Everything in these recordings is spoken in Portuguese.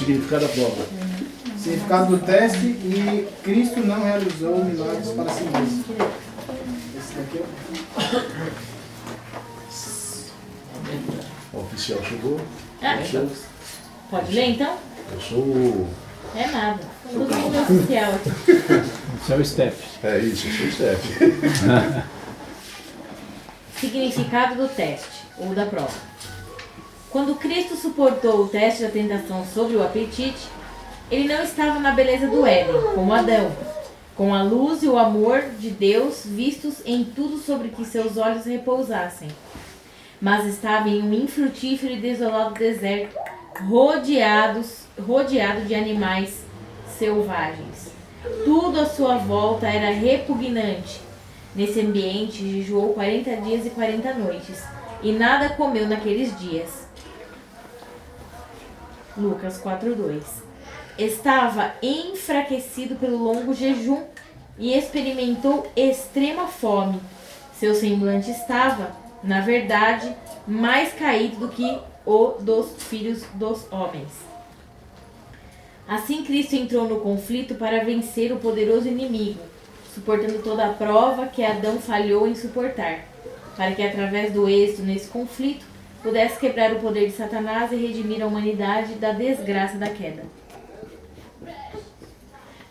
significado da prova. Significado do teste e Cristo não realizou milagres para si mesmo. Esse daqui O oficial chegou. Pode ler então? Eu sou o... É nada. Todo mundo é oficial aqui. Esse é o step. É isso, eu sou o chefe. Significado do teste, ou da prova. Quando Cristo suportou o teste da tentação sobre o apetite, ele não estava na beleza do Éden, como Adão, com a luz e o amor de Deus vistos em tudo sobre que seus olhos repousassem, mas estava em um infrutífero e desolado deserto, rodeado de animais selvagens. Tudo à sua volta era repugnante. Nesse ambiente, jejuou 40 dias e 40 noites, e nada comeu naqueles dias. Lucas 4:2. Estava enfraquecido pelo longo jejum e experimentou extrema fome. Seu semblante estava, na verdade, mais caído do que o dos filhos dos homens. Assim Cristo entrou no conflito para vencer o poderoso inimigo, suportando toda a prova que Adão falhou em suportar, para que através do êxito nesse conflito pudesse quebrar o poder de Satanás e redimir a humanidade da desgraça da queda.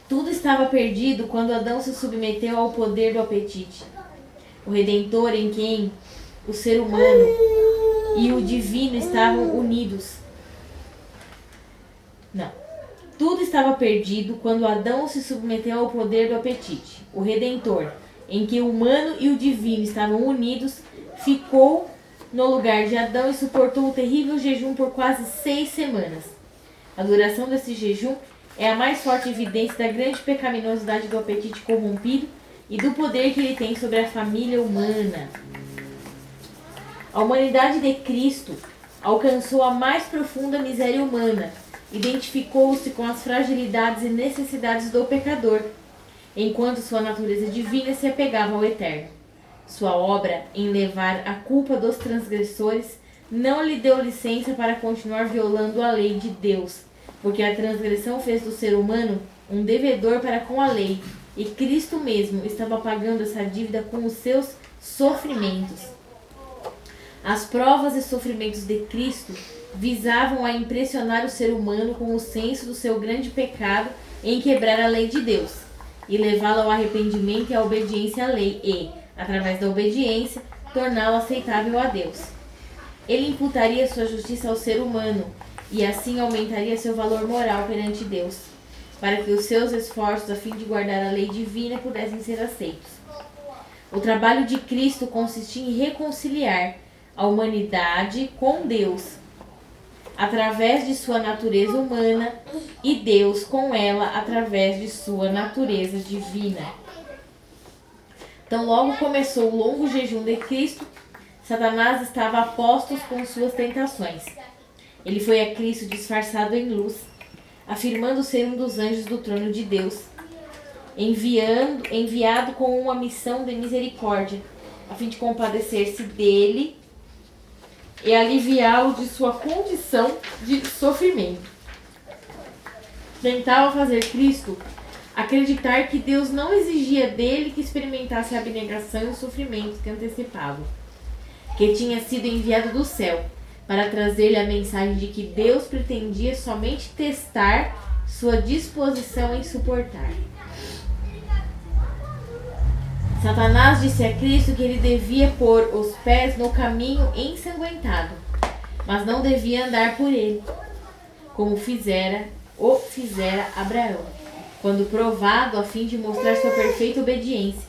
Tudo estava perdido quando Adão se submeteu ao poder do apetite. O Redentor, em quem o ser humano e o divino estavam unidos. Tudo estava perdido quando Adão se submeteu ao poder do apetite. O Redentor, em que o humano e o divino estavam unidos, ficou no lugar de Adão e suportou o terrível jejum por quase 6 semanas. A duração desse jejum é a mais forte evidência da grande pecaminosidade do apetite corrompido e do poder que ele tem sobre a família humana. A humanidade de Cristo alcançou a mais profunda miséria humana, identificou-se com as fragilidades e necessidades do pecador, enquanto sua natureza divina se apegava ao eterno. Sua obra em levar a culpa dos transgressores não lhe deu licença para continuar violando a lei de Deus, porque a transgressão fez do ser humano um devedor para com a lei, e Cristo mesmo estava pagando essa dívida com os seus sofrimentos. As provas e sofrimentos de Cristo visavam a impressionar o ser humano com o senso do seu grande pecado em quebrar a lei de Deus, e levá-lo ao arrependimento e à obediência à lei, e, através da obediência, torná-lo aceitável a Deus. Ele imputaria sua justiça ao ser humano, e assim aumentaria seu valor moral perante Deus, para que os seus esforços a fim de guardar a lei divina pudessem ser aceitos. O trabalho de Cristo consistia em reconciliar a humanidade com Deus, através de sua natureza humana, e Deus com ela através de sua natureza divina. Então, logo começou o longo jejum de Cristo, Satanás estava a postos com suas tentações. Ele foi a Cristo disfarçado em luz, afirmando ser um dos anjos do trono de Deus, enviado com uma missão de misericórdia, a fim de compadecer-se dele e aliviá-lo de sua condição de sofrimento. Tentava fazer Cristo acreditar que Deus não exigia dele que experimentasse a abnegação e o sofrimento que antecipavam, que tinha sido enviado do céu para trazer-lhe a mensagem de que Deus pretendia somente testar sua disposição em suportar. Satanás disse a Cristo que ele devia pôr os pés no caminho ensanguentado, mas não devia andar por ele, como fizera Abraão, quando provado a fim de mostrar sua perfeita obediência.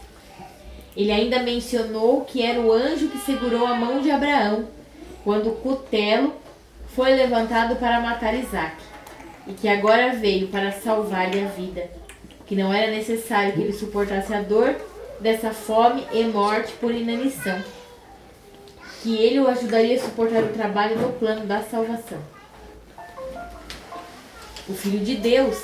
Ele ainda mencionou que era o anjo que segurou a mão de Abraão quando o cutelo foi levantado para matar Isaque, e que agora veio para salvar-lhe a vida, que não era necessário que ele suportasse a dor dessa fome e morte por inanição, que ele o ajudaria a suportar o trabalho no plano da salvação. O Filho de Deus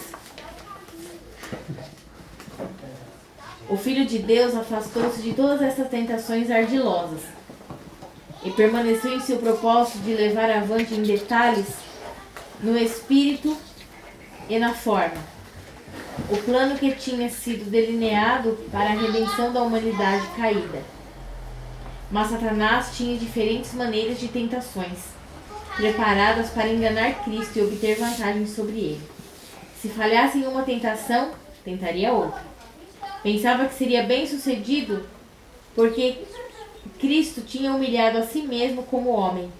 afastou-se de todas essas tentações ardilosas e permaneceu em seu propósito de levar avante em detalhes no espírito e na forma. O plano que tinha sido delineado para a redenção da humanidade caída. Mas Satanás tinha diferentes maneiras de tentações, preparadas para enganar Cristo e obter vantagem sobre ele. Se falhasse em uma tentação, tentaria outra. Pensava que seria bem sucedido porque Cristo tinha humilhado a si mesmo como homem.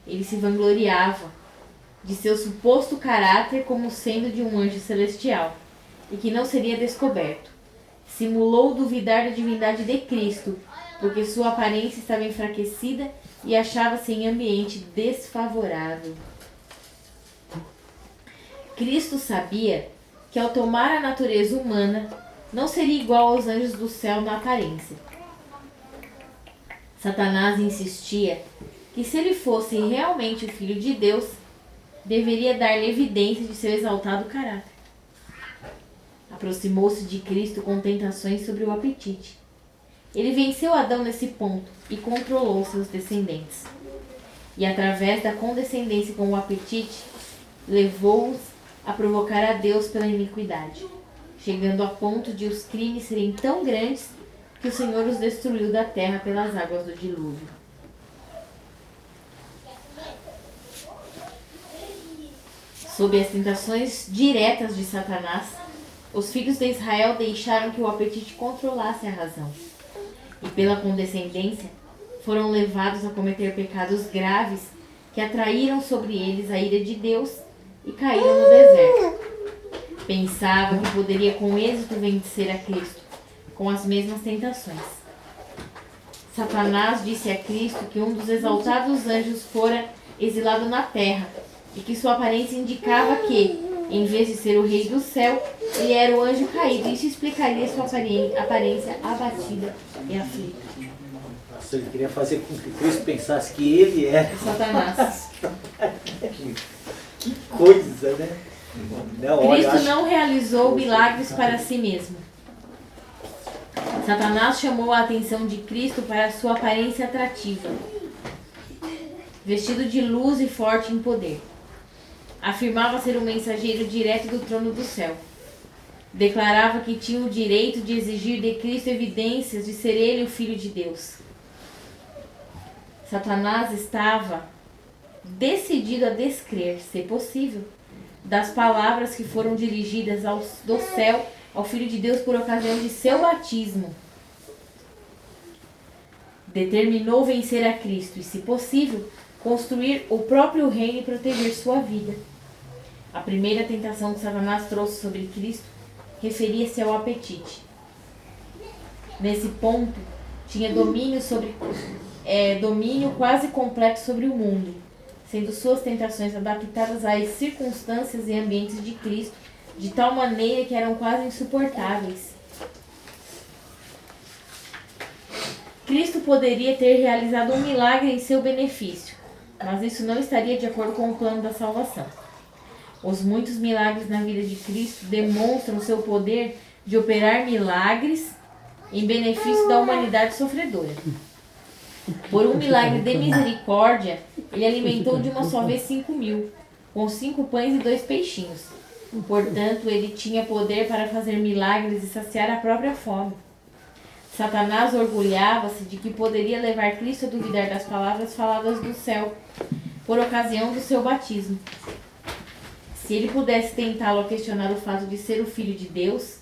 Ele se vangloriava de seu suposto caráter como sendo de um anjo celestial e que não seria descoberto. Simulou duvidar da divindade de Cristo, porque sua aparência estava enfraquecida e achava-se em ambiente desfavorável. Cristo sabia que ao tomar a natureza humana, não seria igual aos anjos do céu na aparência. Satanás insistia que se ele fosse realmente o Filho de Deus, deveria dar-lhe evidência de seu exaltado caráter. Aproximou-se de Cristo com tentações sobre o apetite. Ele venceu Adão nesse ponto e controlou seus descendentes. E através da condescendência com o apetite, levou-os a provocar a Deus pela iniquidade, chegando a ponto de os crimes serem tão grandes que o Senhor os destruiu da terra pelas águas do dilúvio. Sob as tentações diretas de Satanás, os filhos de Israel deixaram que o apetite controlasse a razão. E pela condescendência, foram levados a cometer pecados graves que atraíram sobre eles a ira de Deus e caíram no deserto. Pensava que poderia com êxito vencer a Cristo com as mesmas tentações. Satanás disse a Cristo que um dos exaltados anjos fora exilado na terra e que sua aparência indicava que, em vez de ser o rei do céu, ele era o anjo caído. Isso explicaria sua aparência abatida e aflita. Nossa, ele queria fazer com que Cristo pensasse que ele era Satanás. Que coisa, né? Não, olha, Cristo não realizou milagres para si mesmo. Satanás chamou a atenção de Cristo para sua aparência atrativa, vestido de luz e forte em poder. Afirmava ser o mensageiro direto do trono do céu. Declarava que tinha o direito de exigir de Cristo evidências de ser ele o Filho de Deus. Satanás estava decidido a descrer, se possível, das palavras que foram dirigidas do céu ao Filho de Deus por ocasião de seu batismo. Determinou vencer a Cristo e, se possível, construir o próprio reino e proteger sua vida. A primeira tentação que Satanás trouxe sobre Cristo referia-se ao apetite. Nesse ponto, tinha domínio quase completo sobre o mundo, sendo suas tentações adaptadas às circunstâncias e ambientes de Cristo, de tal maneira que eram quase insuportáveis. Cristo poderia ter realizado um milagre em seu benefício, mas isso não estaria de acordo com o plano da salvação. Os muitos milagres na vida de Cristo demonstram seu poder de operar milagres em benefício da humanidade sofredora. Por um milagre de misericórdia, ele alimentou de uma só vez 5.000, com 5 pães e 2 peixinhos. Portanto, ele tinha poder para fazer milagres e saciar a própria fome. Satanás orgulhava-se de que poderia levar Cristo a duvidar das palavras faladas do céu, por ocasião do seu batismo. Se ele pudesse tentá-lo a questionar o fato de ser o Filho de Deus,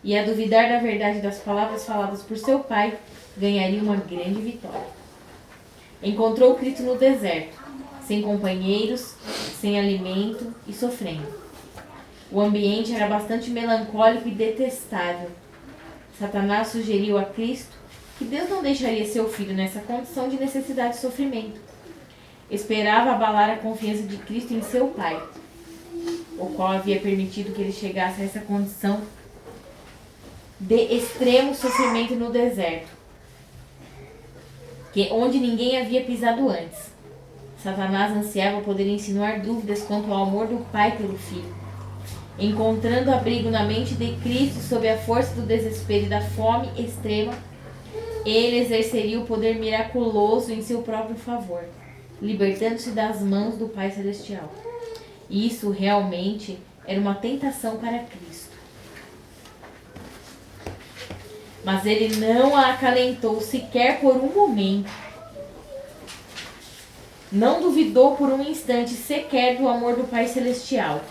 e a duvidar da verdade das palavras faladas por seu pai, ganharia uma grande vitória. Encontrou Cristo no deserto, sem companheiros, sem alimento e sofrendo. O ambiente era bastante melancólico e detestável. Satanás sugeriu a Cristo que Deus não deixaria seu filho nessa condição de necessidade e sofrimento. Esperava abalar a confiança de Cristo em seu pai, o qual havia permitido que ele chegasse a essa condição de extremo sofrimento no deserto, onde ninguém havia pisado antes. Satanás ansiava poder insinuar dúvidas quanto ao amor do pai pelo filho. Encontrando abrigo na mente de Cristo sob a força do desespero e da fome extrema, ele exerceria o poder miraculoso em seu próprio favor, libertando-se das mãos do Pai Celestial. E isso realmente era uma tentação para Cristo. Mas ele não a acalentou sequer por um momento. Não duvidou por um instante sequer do amor do Pai Celestial,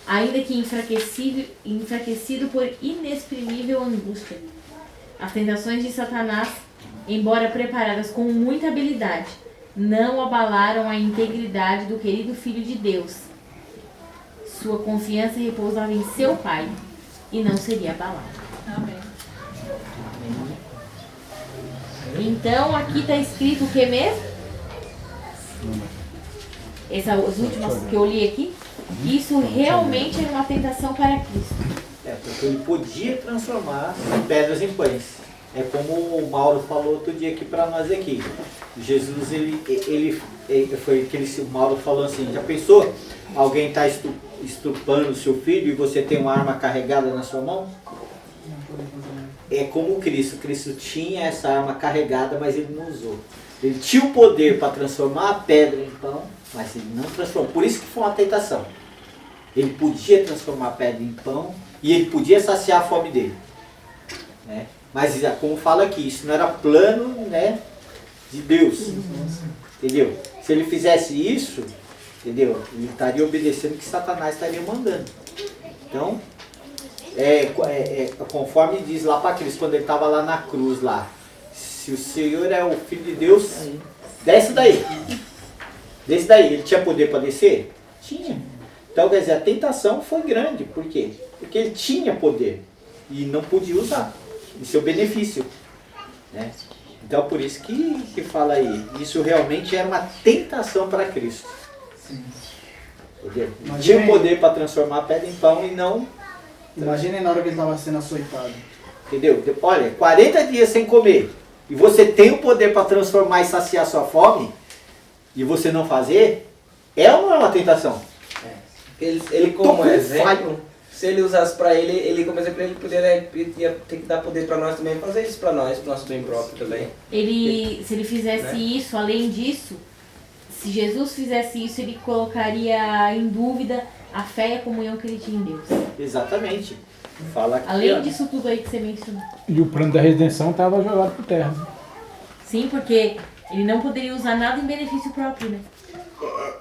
ainda que enfraquecido por inexprimível angústia. As tentações de Satanás, embora preparadas com muita habilidade, não abalaram a integridade do querido Filho de Deus. Sua confiança repousava em seu Pai e não seria abalada. Amém. Então aqui está escrito o que mesmo? As últimas que eu li aqui. Isso realmente era uma tentação para Cristo. Porque ele podia transformar pedras em pães. É como o Mauro falou outro dia aqui para nós aqui. Jesus, ele foi aquele, o Mauro falou assim, já pensou? Alguém está estrupando o seu filho e você tem uma arma carregada na sua mão? É como Cristo. Cristo tinha essa arma carregada, mas ele não usou. Ele tinha o poder para transformar a pedra em pão, mas ele não transformou. Por isso que foi uma tentação. Ele podia transformar a pedra em pão e ele podia saciar a fome dele. Né? Mas como fala aqui, isso não era plano, né, de Deus. Entendeu? Se ele fizesse isso, entendeu? Ele estaria obedecendo o que Satanás estaria mandando. Então, conforme diz lá para Cristo, quando ele estava lá na cruz lá, se o Senhor é o Filho de Deus, desce daí. Desce daí. Ele tinha poder para descer? Tinha. Então, quer dizer, a tentação foi grande. Por quê? Porque ele tinha poder e não podia usar em seu benefício. Né? Então, por isso que fala aí, isso realmente era uma tentação para Cristo. Entendeu? Ele tinha o poder para transformar a pedra em pão e não... Imagina na hora que ele estava sendo açoitado. Entendeu? Olha, 40 dias sem comer, e você tem o poder para transformar e saciar sua fome, e você não fazer, é ou não é uma tentação? Ele como exemplo, se ele usasse para ele como exemplo, ele ia ter que dar poder para nós também, fazer isso para nós, pro nosso bem próprio também. Se ele fizesse isso, além disso, se Jesus fizesse isso, ele colocaria em dúvida a fé e a comunhão que ele tinha em Deus. Exatamente. Fala aqui, Além disso tudo aí que você mencionou. E o plano da redenção estava jogado por terra. Sim, porque ele não poderia usar nada em benefício próprio, né?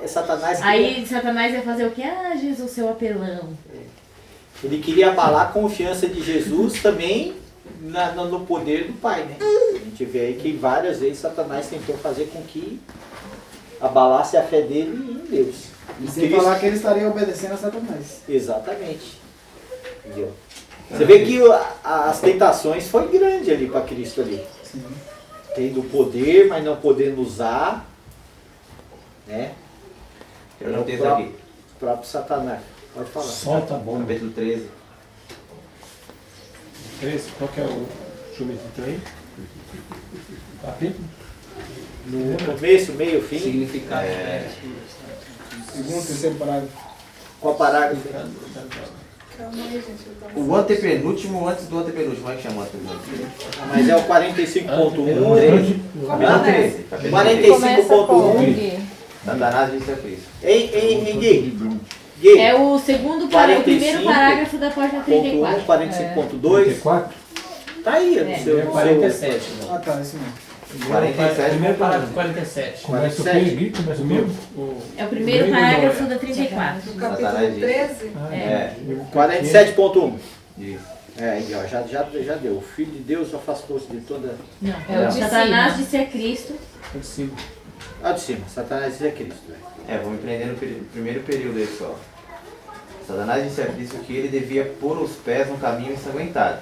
Satanás Aí Satanás ia fazer o quê? Ah, Jesus, seu apelão. Ele queria abalar a confiança de Jesus também no poder do Pai, né? A gente vê aí que várias vezes Satanás tentou fazer com que abalasse a fé dele em Deus. E sem falar que ele estaria obedecendo a Satanás. Exatamente. Entendeu? Você vê que as tentações foi grande ali para Cristo ali. Sim. Tendo poder, mas não podendo usar. Né? Eu não tenho aqui. O próprio Satanás. Pode falar. Solta a bomba. Capítulo 13. 13, qual que é o chumito 3? Capítulo? No começo, meio, fim. Significado. Segundo, terceiro parágrafo. Qual parágrafo? Calma aí, gente. O antepenúltimo antes do antepenúltimo. Como é que chama o antepenúltimo? Mas é o 45.1. Capítulo 13. Capítulo 13. 45.1. Satanás disse a Cristo. Em Gui. É o segundo o primeiro parágrafo da página 34. 45.2. 34? Tá aí, no seu. É 47. Ah, tá, esse mesmo. 47. Primeiro parágrafo, 47. Começa o quê, Gui? Começa o mesmo? É o primeiro parágrafo da 34. No capítulo 13, É. 47.1. Isso. Aí, ó, já deu. O Filho de Deus afastou-se de toda. Não, É o de Satanás cima. disse a Cristo. De cima. Lá de cima, Satanás é Cristo. Vamos empreender no primeiro período aí só. Satanás disse a Cristo que ele devia pôr os pés no caminho ensanguentado,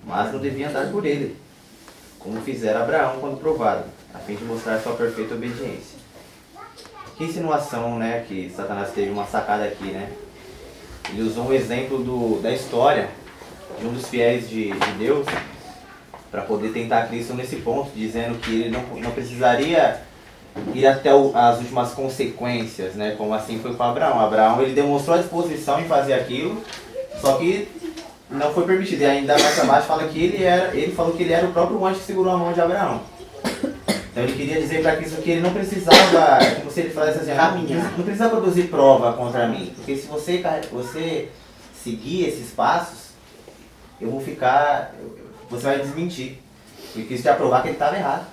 mas não devia andar por ele, como fizera Abraão quando provado, a fim de mostrar sua perfeita obediência. Que insinuação, né, que Satanás teve uma sacada aqui, né? Ele usou um exemplo da história de um dos fiéis de Deus para poder tentar Cristo nesse ponto, dizendo que ele não precisaria ir até as últimas consequências, né? Como assim foi com Abraão. Abraão, ele demonstrou a disposição em fazer aquilo, só que não foi permitido. E ainda mais abaixo fala que ele falou que ele era o próprio anjo que segurou a mão de Abraão. Então ele queria dizer para Cristo que ele não precisava, como se ele falasse assim, Caminhar. não precisa produzir prova contra mim, porque se você seguir esses passos, eu vou ficar, você vai desmentir. Porque Cristo ia provar que ele estava errado.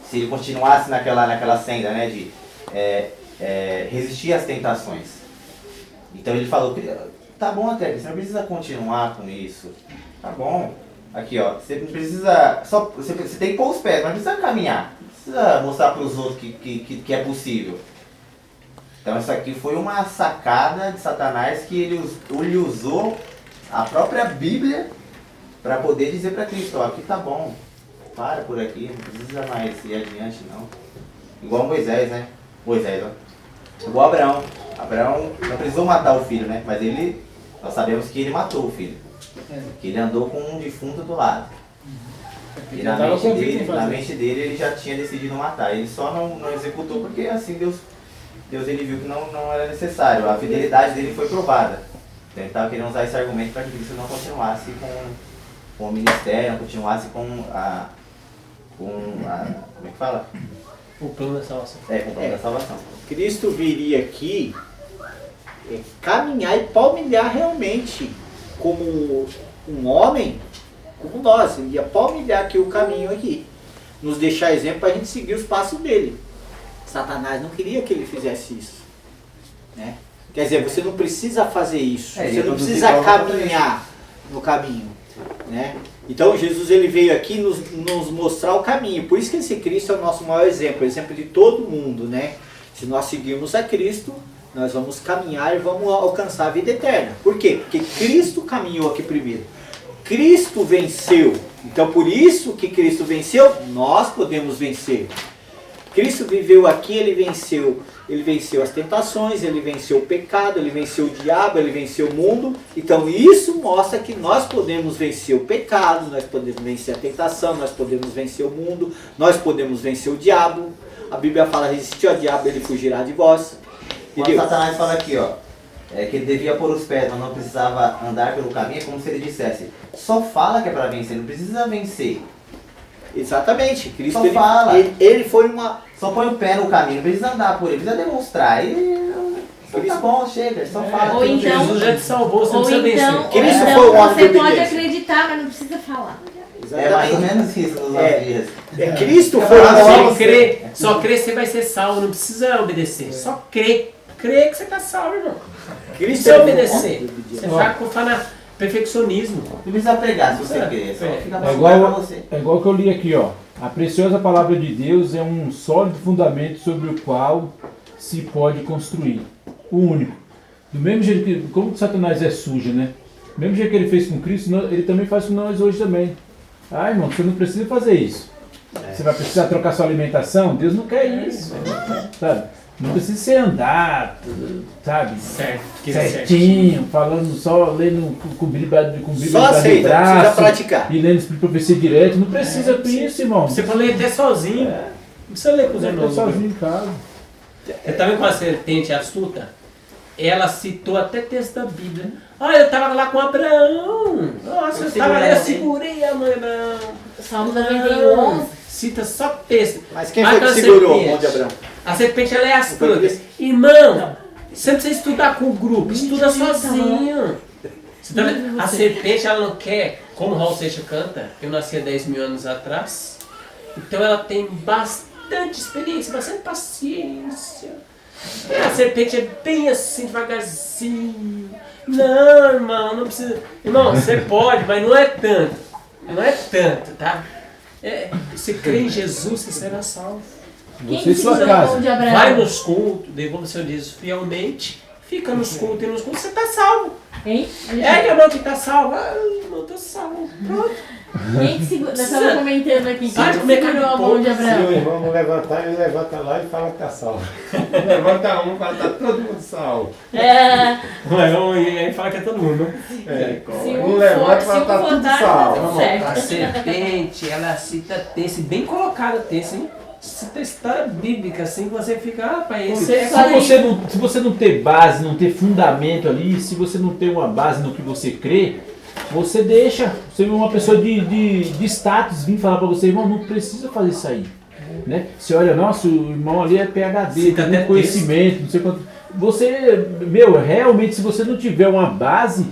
Se ele continuasse naquela senda, né, de resistir às tentações. Então ele falou, tá bom até, você não precisa continuar com isso. Tá bom. Aqui ó, você não precisa, você tem que pôr os pés, mas não precisa caminhar. Não precisa mostrar para os outros que é possível. Então isso aqui foi uma sacada de Satanás que ele usou a própria Bíblia para poder dizer para Cristo, ó, aqui tá bom, para por aqui, não precisa mais ir adiante não. Igual Moisés, né? Moisés, ó. Igual Abraão. Abraão não precisou matar o filho, né? Mas nós sabemos que ele matou o filho. Que ele andou com um defunto do lado. E na mente dele ele já tinha decidido matar. Ele só não executou porque assim Deus ele viu que não era necessário. A fidelidade dele foi provada. Então ele estava querendo usar esse argumento para que Cristo não continuasse com o ministério, não continuasse com a como é que fala? O plano da salvação. Com o plano da salvação. Cristo viria aqui caminhar e palmilhar realmente como um homem, como nós. Ele ia palmilhar aqui o caminho aqui. Nos deixar exemplo para a gente seguir os passos dele. Satanás não queria que ele fizesse isso. Né? Quer dizer, você não precisa fazer isso. Você não precisa caminhar no caminho. Né? Então Jesus ele veio aqui nos mostrar o caminho. Por isso que esse Cristo é o nosso maior exemplo. Exemplo de todo mundo. Né? Se nós seguirmos a Cristo, nós vamos caminhar e vamos alcançar a vida eterna. Por quê? Porque Cristo caminhou aqui primeiro. Cristo venceu. Então por isso que Cristo venceu, nós podemos vencer. Cristo viveu aqui, ele venceu as tentações, ele venceu o pecado, ele venceu o diabo, ele venceu o mundo. Então isso mostra que nós podemos vencer o pecado, nós podemos vencer a tentação, nós podemos vencer o mundo, nós podemos vencer o diabo. A Bíblia fala, resistir ao diabo, ele fugirá de vós. Quando Satanás fala aqui, ó, que ele devia pôr os pés, mas não precisava andar pelo caminho, é como se ele dissesse, só fala que é para vencer, não precisa vencer. Exatamente. Cristo Só fala. Ele foi uma... Só põe o pé no caminho, não precisa andar por ele, precisa demonstrar. Tá bom, chega, só fala. Ou então, Jesus já te salvou, você não ou precisa então, vencer. Cristo ou foi um então homem você de pode obediência. acreditar, mas não precisa falar. É mais ou menos isso nos nossos dias. Cristo foi um Só homem... crer, você vai ser salvo, não precisa obedecer. Só crer. Crer que você está salvo, irmão. Não Cristo precisa foi um obedecer. homem de obediência. Você vai com perfeccionismo. Não precisa pregar se você crer, só fica É pra igual, você. é igual que eu li aqui, ó. A preciosa palavra de Deus é um sólido fundamento sobre o qual se pode construir. O único. Do mesmo jeito que, como Satanás é sujo, né? Do mesmo jeito que ele fez com Cristo, ele também faz com nós hoje também. Ah, irmão, você não precisa fazer isso. Você vai precisar trocar sua alimentação? Deus não quer isso. Sabe? Não precisa você andar, sabe? Certinho, falando só, lendo com Bíblia Só aceita, não precisa praticar. e lendo Espírito Profecia direto. Não precisa disso, irmão. Você pode ler até sozinho. Não precisa ler com os Você irmãos. tá sozinho em casa. Você tá vendo com a serpente astuta? Ela citou até texto da Bíblia. Ah, eu tava lá com Abraão. Nossa, eu estava lá, eu segurei a mãe Abraão. Salmo 91. Cita só texto. Mas quem foi que Aquela segurou o serpente. mão de Abraão? A serpente ela é astuta. Foi Irmão, você não precisa estudar com o grupo, estuda sozinho. Você tá vendo? A serpente ela não quer, como o Raul Seixas canta, eu nasci há 10 mil anos atrás. Então ela tem bastante experiência, bastante paciência. A serpente é bem assim, devagarzinho. Não, irmão, não precisa. Irmão, você pode, mas não é tanto. Não é tanto, tá? Você crê em Jesus, você será salvo. Quem Você e sua segurou a casa. mão de Abraão? Vai nos cultos, devolve seu dízimo fielmente, fica nos cultos e nos cultos, você tá salvo. Hein? É que irmão que tá salvo. Ah, irmão, tô salvo. Pronto. Quem que segurou? Nós estamos comentando aqui. Quem Sai que de comer segurou a carne mão de Se o Abraão? irmão não levantar, ele levanta lá e fala que tá salvo. Levanta um, fala que tá todo mundo salvo. É, E aí fala que é todo mundo, né? se Um um levanta for, e se fala um tá for tudo dar, tá salvo. tudo A certo. serpente, ela cita texto, bem colocada texto, hein? Cita história bíblica, assim, que você fica, rapaz, esse Você texto Se você não ter base, não ter fundamento ali, se você não ter uma base no que você crê, você deixa. Você vê uma pessoa de status vir falar pra você, irmão, não precisa fazer isso aí. né? Você olha, nossa, o irmão ali é PhD, Cita tem até muito conhecimento, não sei quanto. Você, realmente, se você não tiver uma base,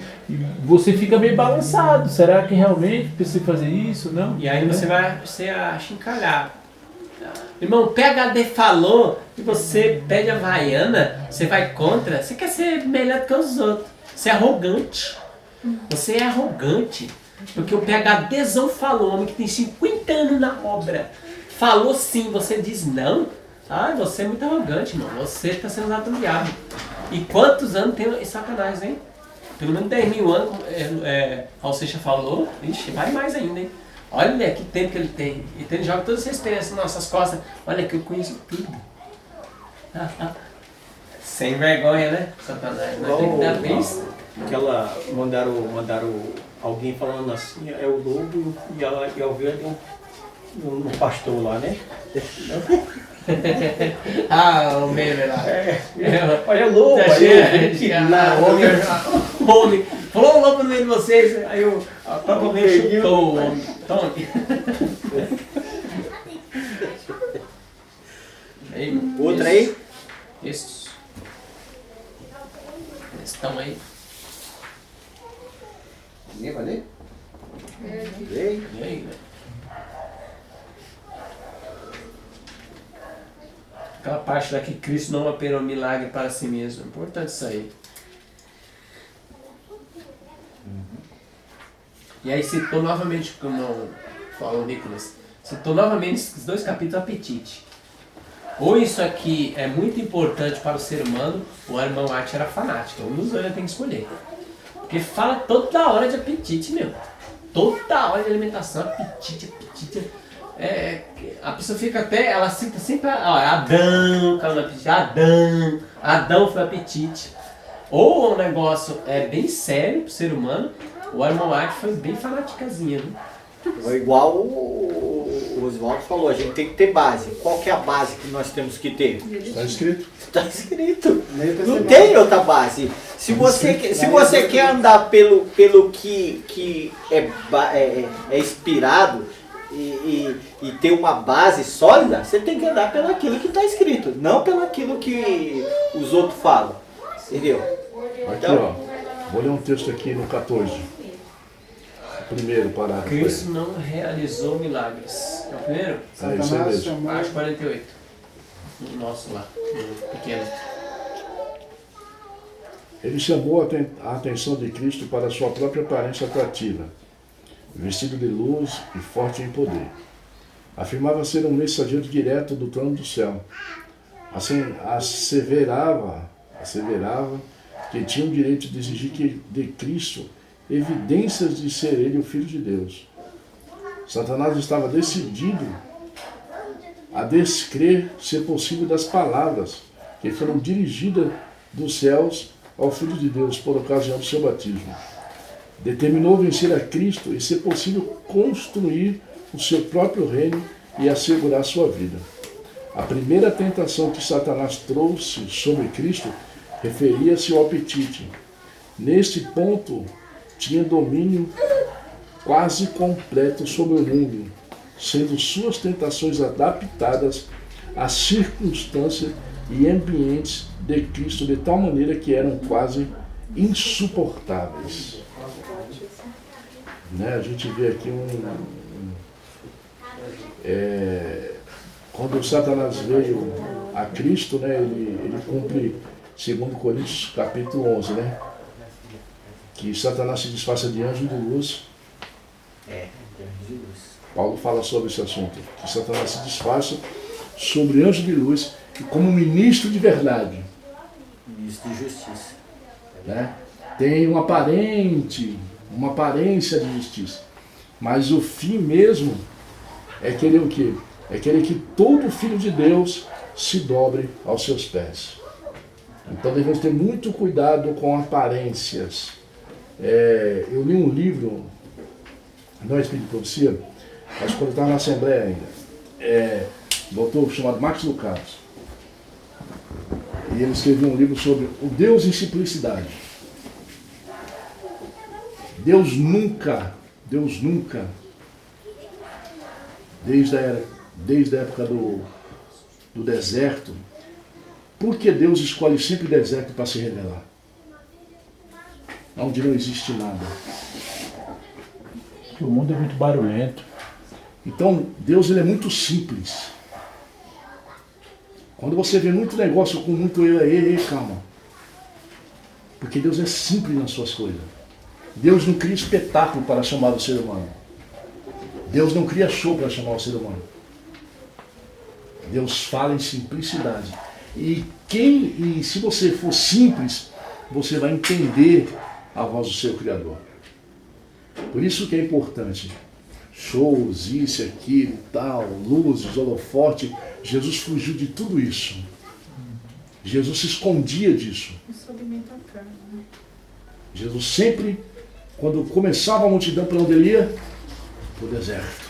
você fica meio balançado. Será que realmente precisa fazer isso? Não? E aí você acha encalhar. Irmão, PhD falou e você pede a Havaiana, você vai contra, você quer ser melhor do que os outros. Você é arrogante. Você é arrogante. Porque o PhDzão falou, homem que tem 50 anos na obra, falou sim, você diz não. Ah, você é muito arrogante, irmão. Você está sendo usado do diabo. E quantos anos tem Satanás, hein? Pelo menos 10 mil anos, Raul Seixas falou. Ixi, vai mais ainda, hein? Olha que tempo que ele tem. E ele joga todas essas experiências nas nossas costas. Olha que eu conheço tudo. Sem vergonha, né? Satanás. Nós temos que dar bem. Mandaram alguém falando assim, é o lobo e a ovelha um pastor lá, né? Ah, o meme lá. Olha o lobo, Tá cheio. Homem. Falou o lobo no meio de vocês. Aí o próprio homem chutou o homem. Tome. Outra aí? Isso. Estão aí. Ninguém vai ler? E aí, velho? Aquela parte lá que Cristo não operou milagre para si mesmo. É importante isso aí. E aí citou novamente, como falou o Nicolas, citou novamente esses 2 capítulos, apetite. Ou isso aqui é muito importante para o ser humano, ou a irmã White era fanática. Um dos dois tem que escolher. Porque fala toda hora de apetite, meu. Toda hora de alimentação, apetite. A pessoa fica até, ela cita sempre, Adão, caiu no apetite, Adão foi apetite. Ou o negócio é bem sério pro ser humano, ou a irmã White foi bem fanaticazinha, né? Igual o Oswaldo falou, a gente tem que ter base. Qual que é a base que nós temos que ter? Está escrito. Está escrito. Não tem outra base. Se você quer andar pelo que é inspirado e ter uma base sólida, você tem que andar pelo aquilo que está escrito, não pelo aquilo que os outros falam. Entendeu? Aqui, ó. Vou ler um texto aqui no 14. O primeiro parágrafo. Cristo não realizou milagres. É o primeiro? É isso aí Satanás mesmo. chamou. Acho 48. O nosso lá, o pequeno. Ele chamou a atenção de Cristo para a sua própria aparência atrativa, vestido de luz e forte em poder. Afirmava ser um mensageiro direto do trono do céu. Assim, asseverava que tinha o direito de exigir de Cristo evidências de ser ele o Filho de Deus. Satanás estava decidido a descrer, se possível, das palavras que foram dirigidas dos céus ao Filho de Deus por ocasião do seu batismo. Determinou vencer a Cristo e, se possível, construir o seu próprio reino e assegurar sua vida. A primeira tentação que Satanás trouxe sobre Cristo referia-se ao apetite. Neste ponto, tinha domínio quase completo sobre o mundo, sendo suas tentações adaptadas às circunstâncias e ambientes de Cristo de tal maneira que eram quase insuportáveis. Né? A gente vê aqui quando Satanás veio a Cristo, né, ele cumpre 2 Coríntios capítulo 11, né? Que Satanás se disfarça de anjo de luz. Paulo fala sobre esse assunto, que Satanás se disfarça sobre anjo de luz e como ministro de verdade. Ministro de justiça. Né? Tem uma aparência de justiça. Mas o fim mesmo é querer o quê? É querer que todo filho de Deus se dobre aos seus pés. Então devemos ter muito cuidado com aparências. Eu li um livro, não é Espírito de Profecia, mas quando eu estava na Assembleia ainda, doutor chamado Max Lucas. E ele escreveu um livro sobre o Deus em simplicidade. Deus nunca, desde a era desde a época do deserto. Por que Deus escolhe sempre o deserto para se revelar? Onde não existe nada. Porque o mundo é muito barulhento. Então, Deus ele é muito simples. Quando você vê muito negócio com muito calma. Porque Deus é simples nas suas coisas. Deus não cria espetáculo para chamar o ser humano. Deus não cria show para chamar o ser humano. Deus fala em simplicidade. E se você for simples, você vai entender a voz do seu Criador. Por isso que é importante. Shows, isso, aquilo, tal, luzes, holofote. Jesus fugiu de tudo isso. Jesus se escondia disso. Isso alimenta a carne, né? Jesus sempre, quando começava a multidão, para onde ele ia? Para o deserto.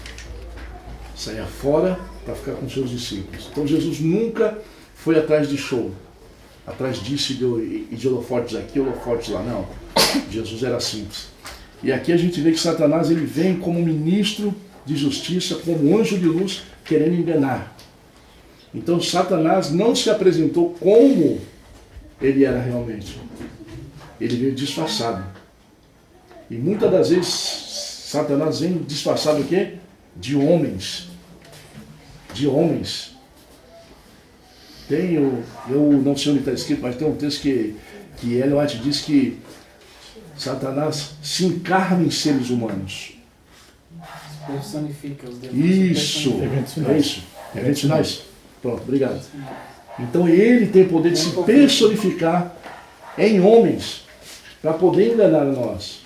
Saía fora para ficar com seus discípulos. Então Jesus nunca foi atrás de show, atrás disso e de holofotes aqui, holofotes lá. Não. Jesus era simples. E aqui a gente vê que Satanás ele vem como ministro de justiça, como anjo de luz, querendo enganar. Então Satanás não se apresentou como ele era realmente. Ele veio disfarçado. E muitas das vezes Satanás vem disfarçado o quê? De homens. De homens. Eu não sei onde está escrito, mas tem um texto que Ellen White diz que Satanás se encarna em seres humanos. Personifica os demônios. Isso, é isso. Eventos finais? Pronto, obrigado. Então ele tem o poder de se personificar em homens para poder enganar nós.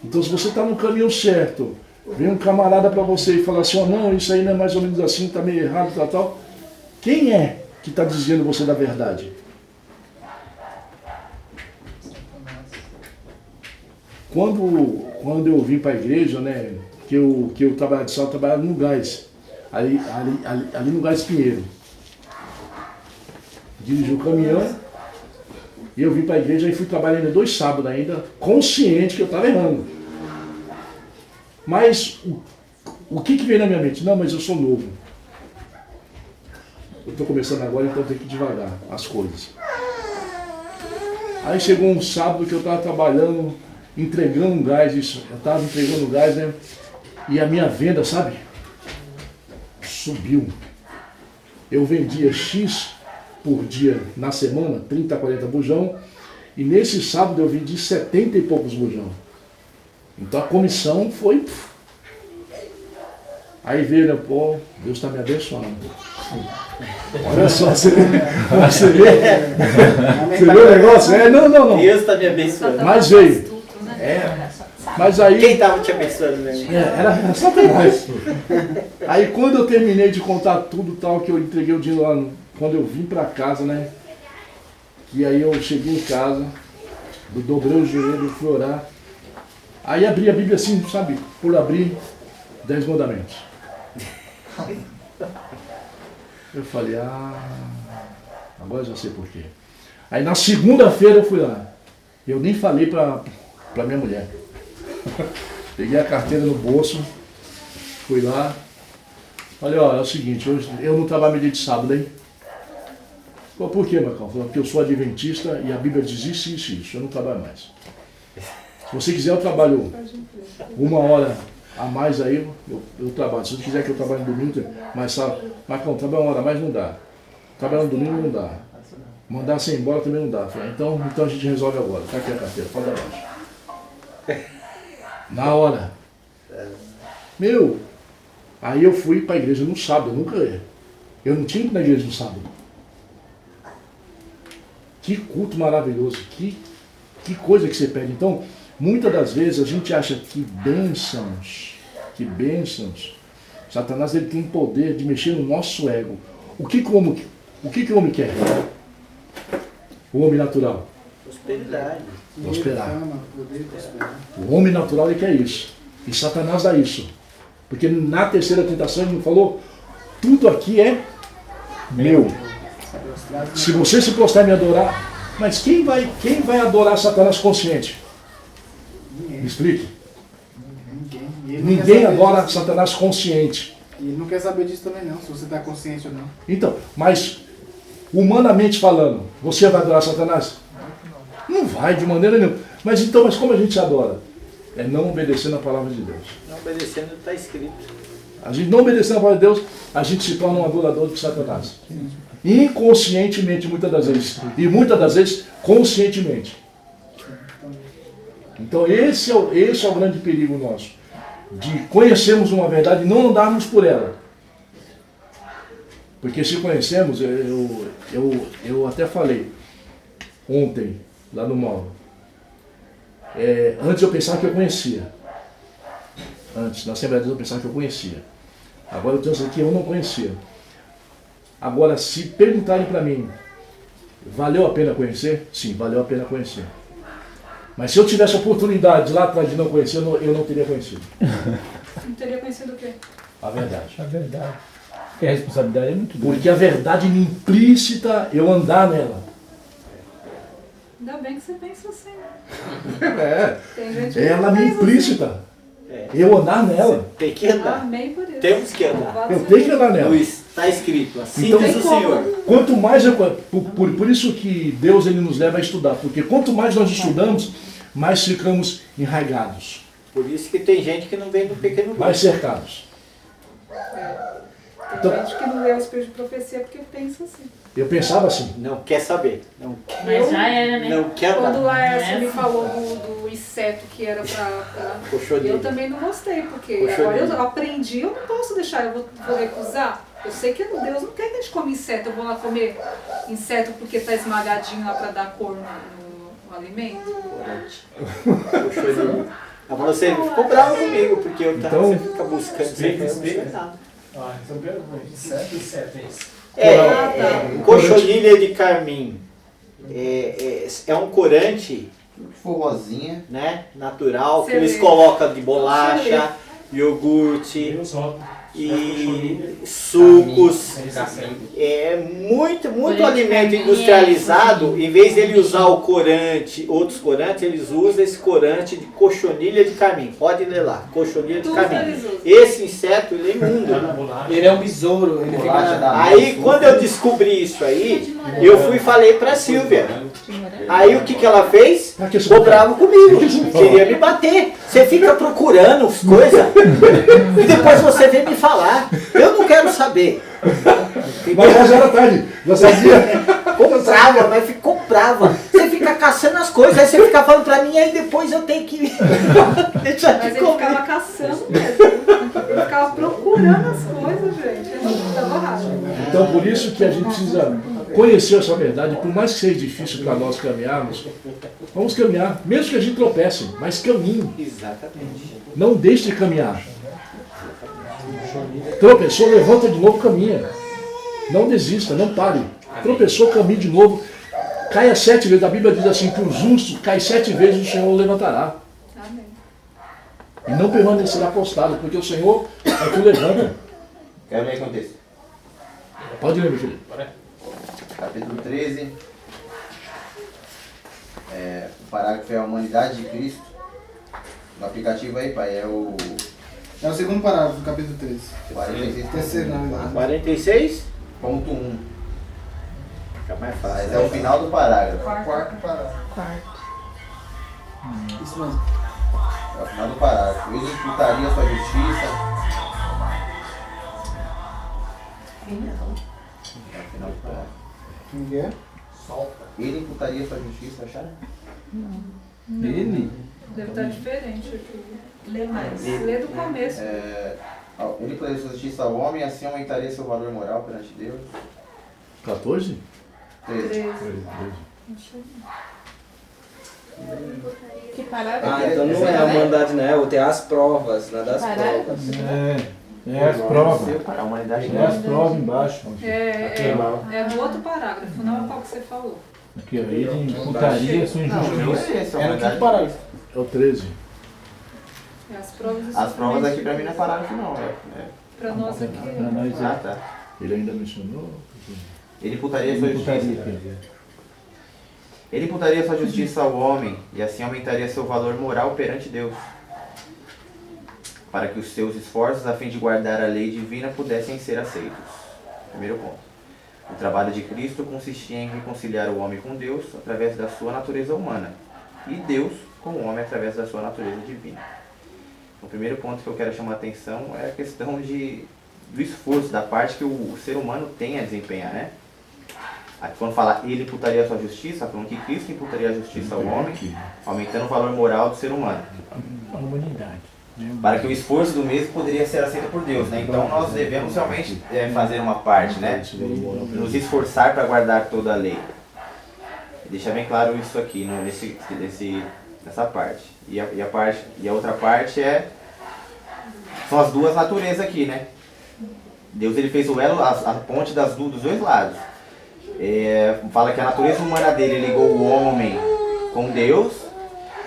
Então se você está no caminho certo, vem um camarada para você e fala assim, oh, não, isso aí não é mais ou menos assim, está meio errado, tal. Quem é que está dizendo você da verdade? Quando eu vim para a igreja, né, que eu trabalhava de sal, eu trabalhava no gás, ali no Gás Pinheiro. Dirigi o caminhão e eu vim para a igreja e fui trabalhar ainda 2 sábados ainda, consciente que eu estava errando. Mas o que veio na minha mente? Não, mas eu sou novo. Eu estou começando agora, então eu tenho que ir devagar as coisas. Aí chegou um sábado que eu estava trabalhando, entregando um gás, eu estava entregando gás, né? E a minha venda, sabe? Subiu. Eu vendia X por dia na semana, 30, 40 bujão, e nesse sábado eu vendi 70 e poucos bujão. Então a comissão foi... Aí veio, né, pô, Deus está me abençoando. Olha só, você vê o negócio? Não. Deus está me abençoando. Mas veio. Mas aí... Quem estava te abençoando mesmo? Era Satanás. Aí quando eu terminei de contar tudo tal, que eu entreguei o dinheiro lá, quando eu vim para casa, né? E aí eu cheguei em casa, eu dobrei o joelho, fui orar. Aí abri a Bíblia assim, sabe? Por abrir 10 mandamentos. Eu falei, agora já sei por quê. Aí na segunda-feira eu fui lá. Eu nem falei pra minha mulher. Peguei a carteira no bolso, fui lá. Falei, ó, é o seguinte, hoje eu não trabalho dia de sábado, hein? Falei, por quê, Marcão? Falei, porque eu sou adventista e a Bíblia diz isso, eu não trabalho mais. Se você quiser, eu trabalho 1 hora a mais aí, eu trabalho. Se você quiser que eu trabalhe no domingo, mas sabe, Marcão, trabalhar 1 hora a mais não dá. Trabalhar no domingo não dá. Mandar você embora também não dá. Falei, então a gente resolve agora. Tá aqui a carteira, pode dar baixo. Na hora. Meu, aí eu fui para a igreja no sábado, eu não tinha ido na igreja no sábado. Que culto maravilhoso, que coisa que você pede. Então, muitas das vezes a gente acha que bênçãos, Satanás ele tem poder de mexer no nosso ego. O que o homem quer? O homem natural. Prosperidade. Prosperar. O homem natural ele quer isso. E Satanás dá isso. Porque na terceira tentação ele não falou, tudo aqui é meu. Se você se prostrar e me adorar, mas quem vai adorar Satanás consciente? Me explique. Ninguém adora Satanás consciente. E ele não quer saber disso também não, se você está consciente ou não. Então, mas humanamente falando, você vai adorar Satanás? Não vai, de maneira nenhuma. Mas então, mas como a gente adora? É não obedecendo a palavra de Deus. Não obedecendo está escrito. A gente não obedecendo a palavra de Deus, a gente se torna um adorador de Satanás. Inconscientemente, muitas das vezes. E muitas das vezes, conscientemente. Então esse é o grande perigo nosso. De conhecermos uma verdade e não andarmos por ela. Porque se conhecemos, eu até falei ontem, lá no Mauro. Antes eu pensava que eu conhecia. Antes, na Assembleia de Deus eu pensava que eu conhecia. Agora eu tenho certeza que eu não conhecia. Agora, se perguntarem para mim, valeu a pena conhecer? Sim, valeu a pena conhecer. Mas se eu tivesse a oportunidade lá atrás de não conhecer, eu não teria conhecido. Não teria conhecido o quê? A verdade. A verdade. Porque a responsabilidade é muito grande. Porque a verdade me implícita eu andar nela. Ainda bem que você pensa assim. É. Tem gente que Ela não me pensa implícita. Eu andar nela. Tem que assim. andar. Amém por isso. Temos que andar. Louvado Eu seja tenho que Deus. andar nela. Está escrito, assim Então, diz o Senhor. Quanto mais eu... Por isso que Deus ele nos leva a estudar. Porque quanto mais nós estudamos, mais ficamos enraigados. Por isso que tem gente que não vem do pequeno grupo. Mais cercados. Tem Então- gente que não lê o espírito de profecia porque pensa assim. Eu pensava assim. Não quer saber. Não quer, Mas já era, né? não quer Quando andar. o Laércio me Essa. falou do inseto que era pra... Cochonilha. Eu também não gostei, porque Cochonilha. agora eu aprendi, eu não posso deixar, eu vou recusar. Eu sei que Deus não quer que a gente come inseto, eu vou lá comer inseto porque tá esmagadinho lá pra dar cor no alimento. Cochonilha. Agora você ficou bravo comigo, porque eu tava, Então- você fica buscando. Explica, Você explica. não nada. Ah, então inseto é isso. Cochonilha de carmim. É um corante, Forrozinha. né, natural, que eles Excelente. colocam de bolacha, iogurte e sucos. Muito Corante alimento carmim industrializado, em vez de ele usar o corante, outros corantes, eles usam esse corante de cochonilha de carmim. Pode ler lá, cochonilha de Tudo carmim. eles usam. Esse inseto, ele é imundo. Ele é um besouro, ele Bolacha fica... da Aí, quando eu descobri isso aí, eu fui e falei pra Silvia. Aí, o que ela fez? Pra que você Ficou bravo comigo. Queria me bater. Você fica procurando as coisas e depois você vem me falar. Eu não quero saber. Mas já era tarde. Já sabia. Ficou brava, mas ficou brava. Você fica caçando as coisas, aí você fica falando pra mim, aí depois eu tenho que deixar Mas de ele comer. ficava caçando mesmo. Ele ficava procurando as coisas, gente. Ele tava raro. Então, por isso que a gente precisa conhecer essa verdade. Por mais que seja difícil para nós caminharmos, vamos caminhar. Mesmo que a gente tropece, mas caminhe. Exatamente. Não deixe de caminhar. Tropeçou, levanta de novo, caminha. Não desista, não pare. Tropeçou, caminhe de novo. Caia 7 vezes. A Bíblia diz assim, que o justo cai 7 vezes, o Senhor o levantará. Amém. E não permanecerá postado, porque o Senhor é que o levanta. Quero ler com o texto. Pode ler, meu filho. Capítulo 13. O parágrafo é a humanidade de Cristo. No aplicativo aí, pai, é o É o segundo parágrafo do capítulo 13. 46. Terceiro, na verdade. 46? Ponto 1. Fica mais Mas fácil. é o final do parágrafo. Quarto parágrafo. Isso mesmo. É o final do parágrafo. Ele imputaria sua justiça. É o final do parágrafo. Quem é? Ele imputaria sua justiça, acharam? Ele? Deve estar diferente aqui. Lê mais. Lê do começo. Ele imputaria sua justiça ao homem, assim aumentaria seu valor moral perante Deus. 14? 13. 13. Que parágrafo? Ah, então não é a humanidade, não. Tem as provas, né? Das Parágrafo? provas. É as provas. A humanidade É as provas embaixo. É no outro parágrafo, não é qual que você falou. Aqui, ó, ele imputaria sua injustiça. esse, a É no humanidade quinto parágrafo. É o 13. É as provas e As provas sofrimentos aqui pra mim não é parágrafo não. pra nós aqui. Pra nós Ah, é. tá. Ele ainda mencionou. Ele imputaria Ele sua imputaria. justiça. Ele imputaria sua justiça ao homem e assim aumentaria seu valor moral perante Deus. para que os seus esforços a fim de guardar a lei divina pudessem ser aceitos. Primeiro ponto. O trabalho de Cristo consistia em reconciliar o homem com Deus através da sua natureza humana e Deus com o homem através da sua natureza divina. O primeiro ponto que eu quero chamar a atenção é a questão do esforço, da parte que o ser humano tem a desempenhar, né? Aqui quando fala ele imputaria a sua justiça, falando que Cristo imputaria a justiça ao homem, aumentando o valor moral do ser humano. A humanidade. Para que o esforço do mesmo poderia ser aceito por Deus, né? Então nós devemos realmente fazer uma parte, né? Nos esforçar para guardar toda a lei. Deixa bem claro isso aqui, nessa parte. E a outra parte são as duas naturezas aqui, né? Deus ele fez o elo, a ponte dos dois lados. Fala que a natureza humana dele ligou o homem com Deus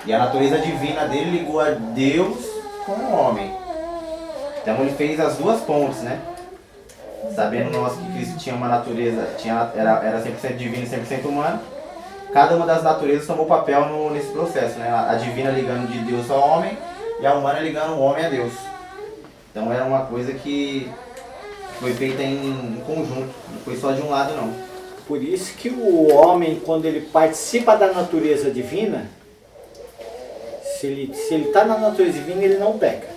e a natureza divina dele ligou a Deus com o homem. Então ele fez as duas pontes, né? Sabendo nós que Cristo tinha uma natureza, era 100% divino e 100% humano, cada uma das naturezas tomou papel nesse processo, né? A divina ligando de Deus ao homem e a humana ligando o homem a Deus. Então era uma coisa que foi feita em conjunto, não foi só de um lado não. Por isso que o homem, quando ele participa da natureza divina, se ele está na natureza divina, ele não peca.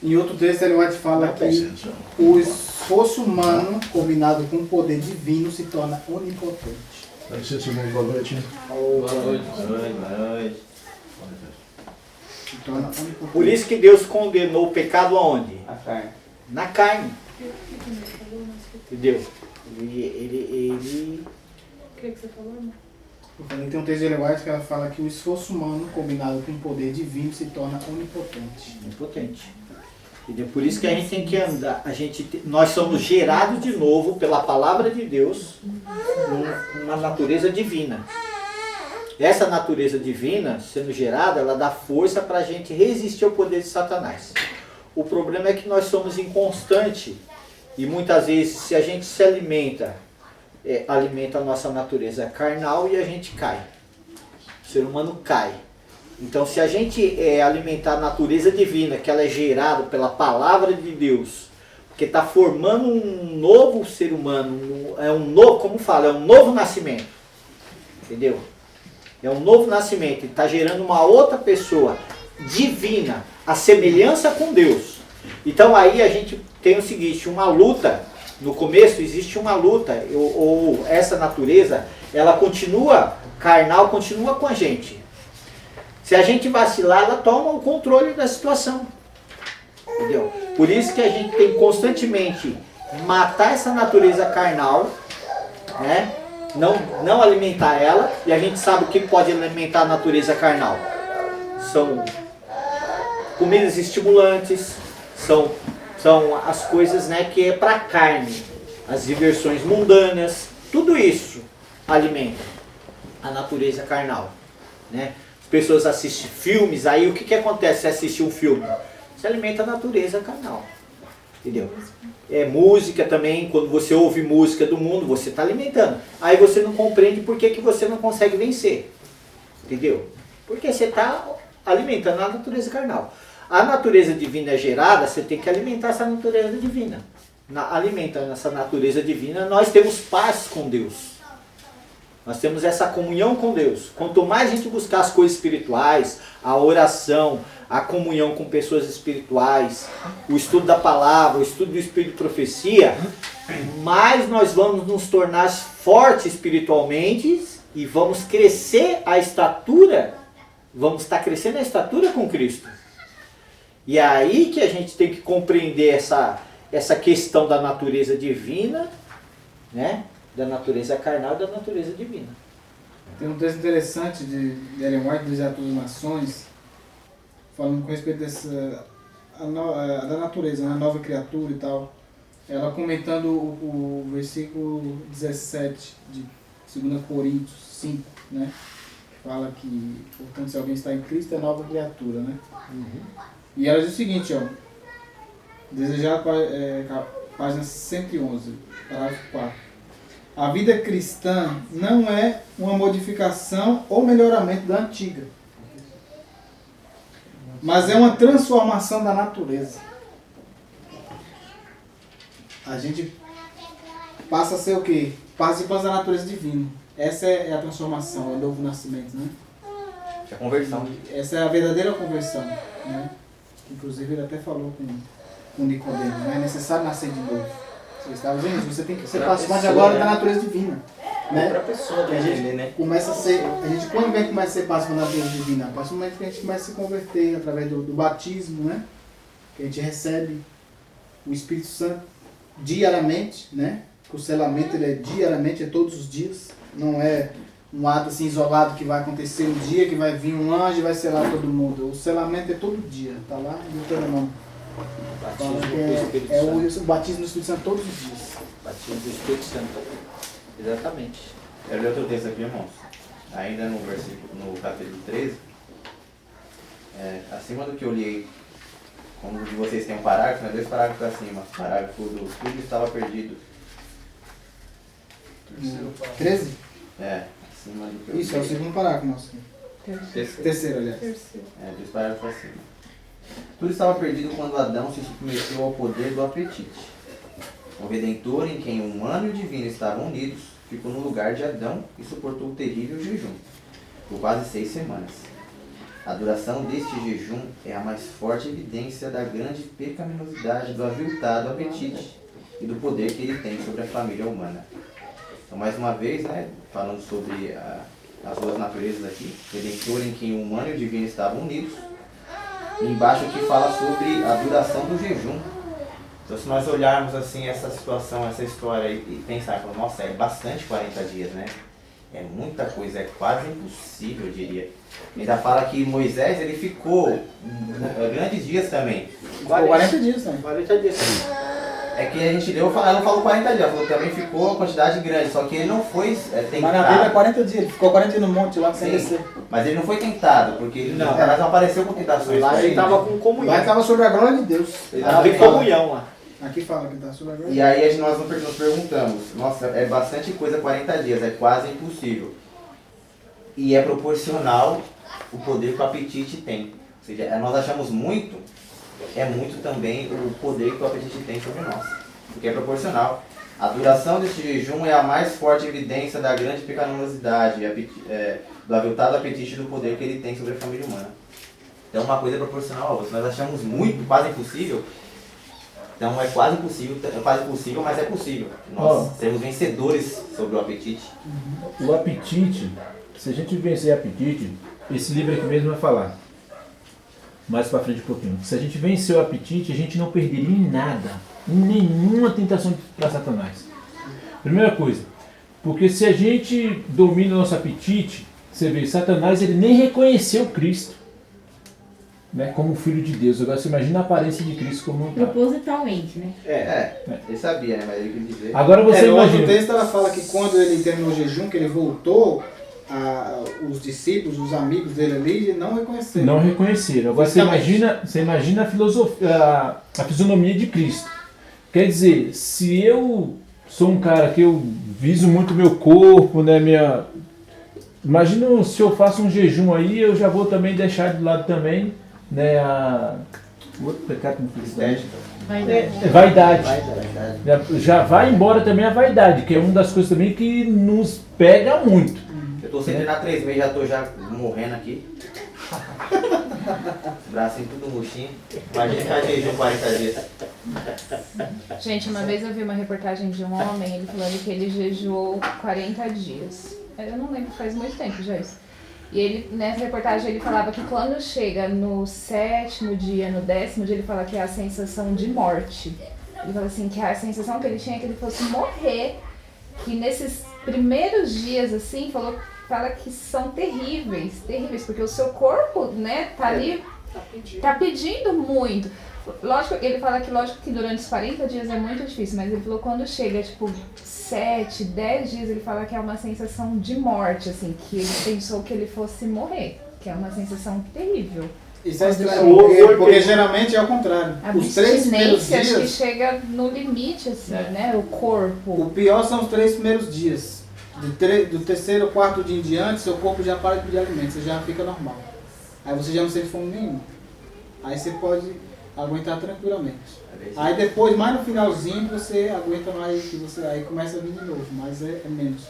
Em outro texto, Ellen White fala que o esforço humano, combinado com o poder divino, se torna onipotente. Dá licença, irmão. Boa noite. Boa noite. Boa noite. Se torna onipotente. Por isso que Deus condenou o pecado aonde? A carne. Na carne. Entendeu? Ele... O que você falou, né? Eu falei, tem um texto de Ellen White que ela fala que o esforço humano, combinado com o poder divino, se torna onipotente. Impotente. Entendeu? Por isso que a gente tem que andar, nós somos gerados de novo pela palavra de Deus numa natureza divina. Essa natureza divina, sendo gerada, ela dá força para a gente resistir ao poder de Satanás. O problema é que nós somos inconstantes e muitas vezes se a gente se alimenta a nossa natureza carnal e a gente cai. O ser humano cai. Então, se a gente alimentar a natureza divina, que ela é gerada pela palavra de Deus, porque está formando um novo ser humano, como fala, é um novo nascimento. Entendeu? É um novo nascimento, está gerando uma outra pessoa divina, a semelhança com Deus. Então aí a gente tem o seguinte, uma luta, no começo existe uma luta, ou essa natureza, ela continua carnal, continua com a gente. Se a gente vacilar, ela toma o controle da situação. Entendeu? Por isso que a gente tem constantemente matar essa natureza carnal, né? Não alimentar ela, e a gente sabe o que pode alimentar a natureza carnal. São comidas estimulantes, são as coisas, né, que é para carne, as diversões mundanas, tudo isso alimenta a natureza carnal, né? As pessoas assistem filmes, aí o que acontece se assistir um filme? Você alimenta a natureza carnal, entendeu? Música também, quando você ouve música do mundo, você está alimentando. Aí você não compreende por que você não consegue vencer, entendeu? Porque você está alimentando a natureza carnal. A natureza divina é gerada, você tem que alimentar essa natureza divina. Alimentando essa natureza divina, nós temos paz com Deus. Nós temos essa comunhão com Deus. Quanto mais a gente buscar as coisas espirituais, a oração, a comunhão com pessoas espirituais, o estudo da palavra, o estudo do Espírito de profecia, mais nós vamos nos tornar fortes espiritualmente e vamos crescer a estatura, vamos estar crescendo a estatura com Cristo. E é aí que a gente tem que compreender essa questão da natureza divina, né? Da natureza carnal e da natureza divina. Tem um texto interessante de Ellen White, do Deserto das Nações, falando com respeito da natureza, a nova criatura e tal. Ela comentando o versículo 17 de 2 Coríntios 5, né? Fala que, portanto, se alguém está em Cristo, é nova criatura, né? E ela diz o seguinte, ó, desejar, página 111, parágrafo 4. A vida cristã não é uma modificação ou melhoramento da antiga. Mas é uma transformação da natureza. A gente passa a ser o quê? Participantes da natureza divina. Essa é a transformação, é o novo nascimento, né? É conversão. Essa é a verdadeira conversão, né? Inclusive ele até falou com Nicodemo, né? É necessário nascer de novo. Você estava dizendo isso, você tem que ser participante agora da natureza divina, né? Para a pessoa Que a gente entender, né? começa a ser, a gente quando vem começa a ser participante da natureza divina, a partir do momento que a gente começa a se converter através do batismo, né? Que a gente recebe o Espírito Santo diariamente, né? O selamento ele é diariamente, é todos os dias, não é um ato assim isolado que vai acontecer um dia, que vai vir um anjo e vai selar todo mundo. O selamento é todo dia, tá lá no Deuteronômio. Batismo do Espírito É Santo. o batismo do Espírito Santo todos os dias. Batismo do Espírito Santo. Exatamente. Quero ler outro texto aqui, irmãos. Ainda no versículo, no capítulo 13. Acima do que eu li, como de vocês tem um parágrafo, né? 2 parágrafos acima. Parágrafo do tudo estava perdido. 13? Acima do que eu Isso, é o li. segundo parágrafo nosso. Terceiro, aliás. 2 parágrafos acima. Tudo estava perdido quando Adão se submeteu ao poder do apetite. O Redentor, em quem o humano e o divino estavam unidos, ficou no lugar de Adão e suportou o terrível jejum, por quase 6 semanas. A duração deste jejum é a mais forte evidência da grande pecaminosidade do aviltado apetite e do poder que ele tem sobre a família humana. Então, mais uma vez, né, falando sobre as duas naturezas aqui, Redentor, em quem o humano e o divino estavam unidos. E embaixo aqui fala sobre a duração do jejum. Então, se nós olharmos assim essa situação, essa história e pensar, nossa, é bastante 40 dias, né? É muita coisa, é quase impossível, eu diria. Ainda fala que Moisés, ele ficou grandes dias também. Ficou 40 dias, né? 40 dias. É que a gente leu, ela não falou 40 dias, ela falou que também ficou uma quantidade grande, só que ele não foi Mas na Bíblia é 40 dias, ele ficou 40 dias no monte lá sem Sim, descer. mas ele não foi tentado, porque ele Não. não apareceu com tentações. Lá ele Sim. estava com Lá comunhão. estava sobre a glória de Deus. Estava em comunhão lá. Aqui fala que está sobre a glória de E aí nós nos perguntamos, nossa, é bastante coisa 40 dias, é quase impossível. E é proporcional o poder que o apetite tem. Ou seja, nós achamos muito, é muito também o poder que o apetite tem sobre nós. Porque é proporcional. A duração deste jejum é a mais forte evidência da grande pecaminosidade, do aviltado apetite e do poder que ele tem sobre a família humana. Então uma coisa é proporcional a outra. Nós achamos muito, quase impossível. Então é quase impossível, mas é possível. Nós sermos vencedores sobre o apetite. O apetite, se a gente vencer o apetite, esse livro aqui mesmo vai falar. Mais pra frente um pouquinho. Se a gente vencer o apetite, a gente não perderia em nada. Em nenhuma tentação para Satanás. Primeira coisa, porque se a gente domina o nosso apetite, você vê, Satanás ele nem reconheceu Cristo, né, como Filho de Deus. Agora você imagina a aparência de Cristo como um pai. Propositalmente, né? Ele sabia, né? Mas ele quis dizer. Agora você no outro imagina. texto ela fala que quando ele terminou o jejum, que ele voltou, os discípulos, os amigos dele ali, não reconheceram. Não reconheceram. Agora você imagina a filosofia, a fisionomia de Cristo. Quer dizer, se eu sou um cara que eu viso muito meu corpo, né, imagina se eu faço um jejum aí, eu já vou também deixar de lado também, né, o outro pecado não fiz vaidade. Já vai embora também a vaidade, que é uma das coisas também que nos pega muito. Eu tô sem treinar 3 meses, já tô morrendo aqui. Bracinho tudo murchinho. Imagina ficar jejum 40 dias. Gente, uma vez eu vi uma reportagem de um homem, ele falando que ele jejuou 40 dias. Eu não lembro, faz muito tempo já isso. E ele, nessa reportagem ele falava que quando chega no 7º dia, no 10º dia, ele fala que é a sensação de morte. Ele fala assim, que a sensação que ele tinha é que ele fosse morrer. Que nesses primeiros dias, assim, fala que são terríveis, porque o seu corpo, né, tá ali, tá pedindo muito. Lógico, ele fala que lógico que durante os 40 dias é muito difícil, mas ele falou que quando chega, tipo, 7, 10 dias, ele fala que é uma sensação de morte, assim, que ele pensou que ele fosse morrer, que é uma sensação terrível. Isso é estranho, porque geralmente é o contrário. A Os 3 primeiros abstinência, acho que dias, chega no limite, assim, né, o corpo. o pior são os 3 primeiros dias. Do terceiro ou 4º dia em diante, seu corpo já para de pedir alimento, você já fica normal. Aí você já não sente fome nenhuma. aí você pode aguentar tranquilamente. Aí depois, mais no finalzinho, você aguenta mais, que você aí começa a vir de novo, mas é menos.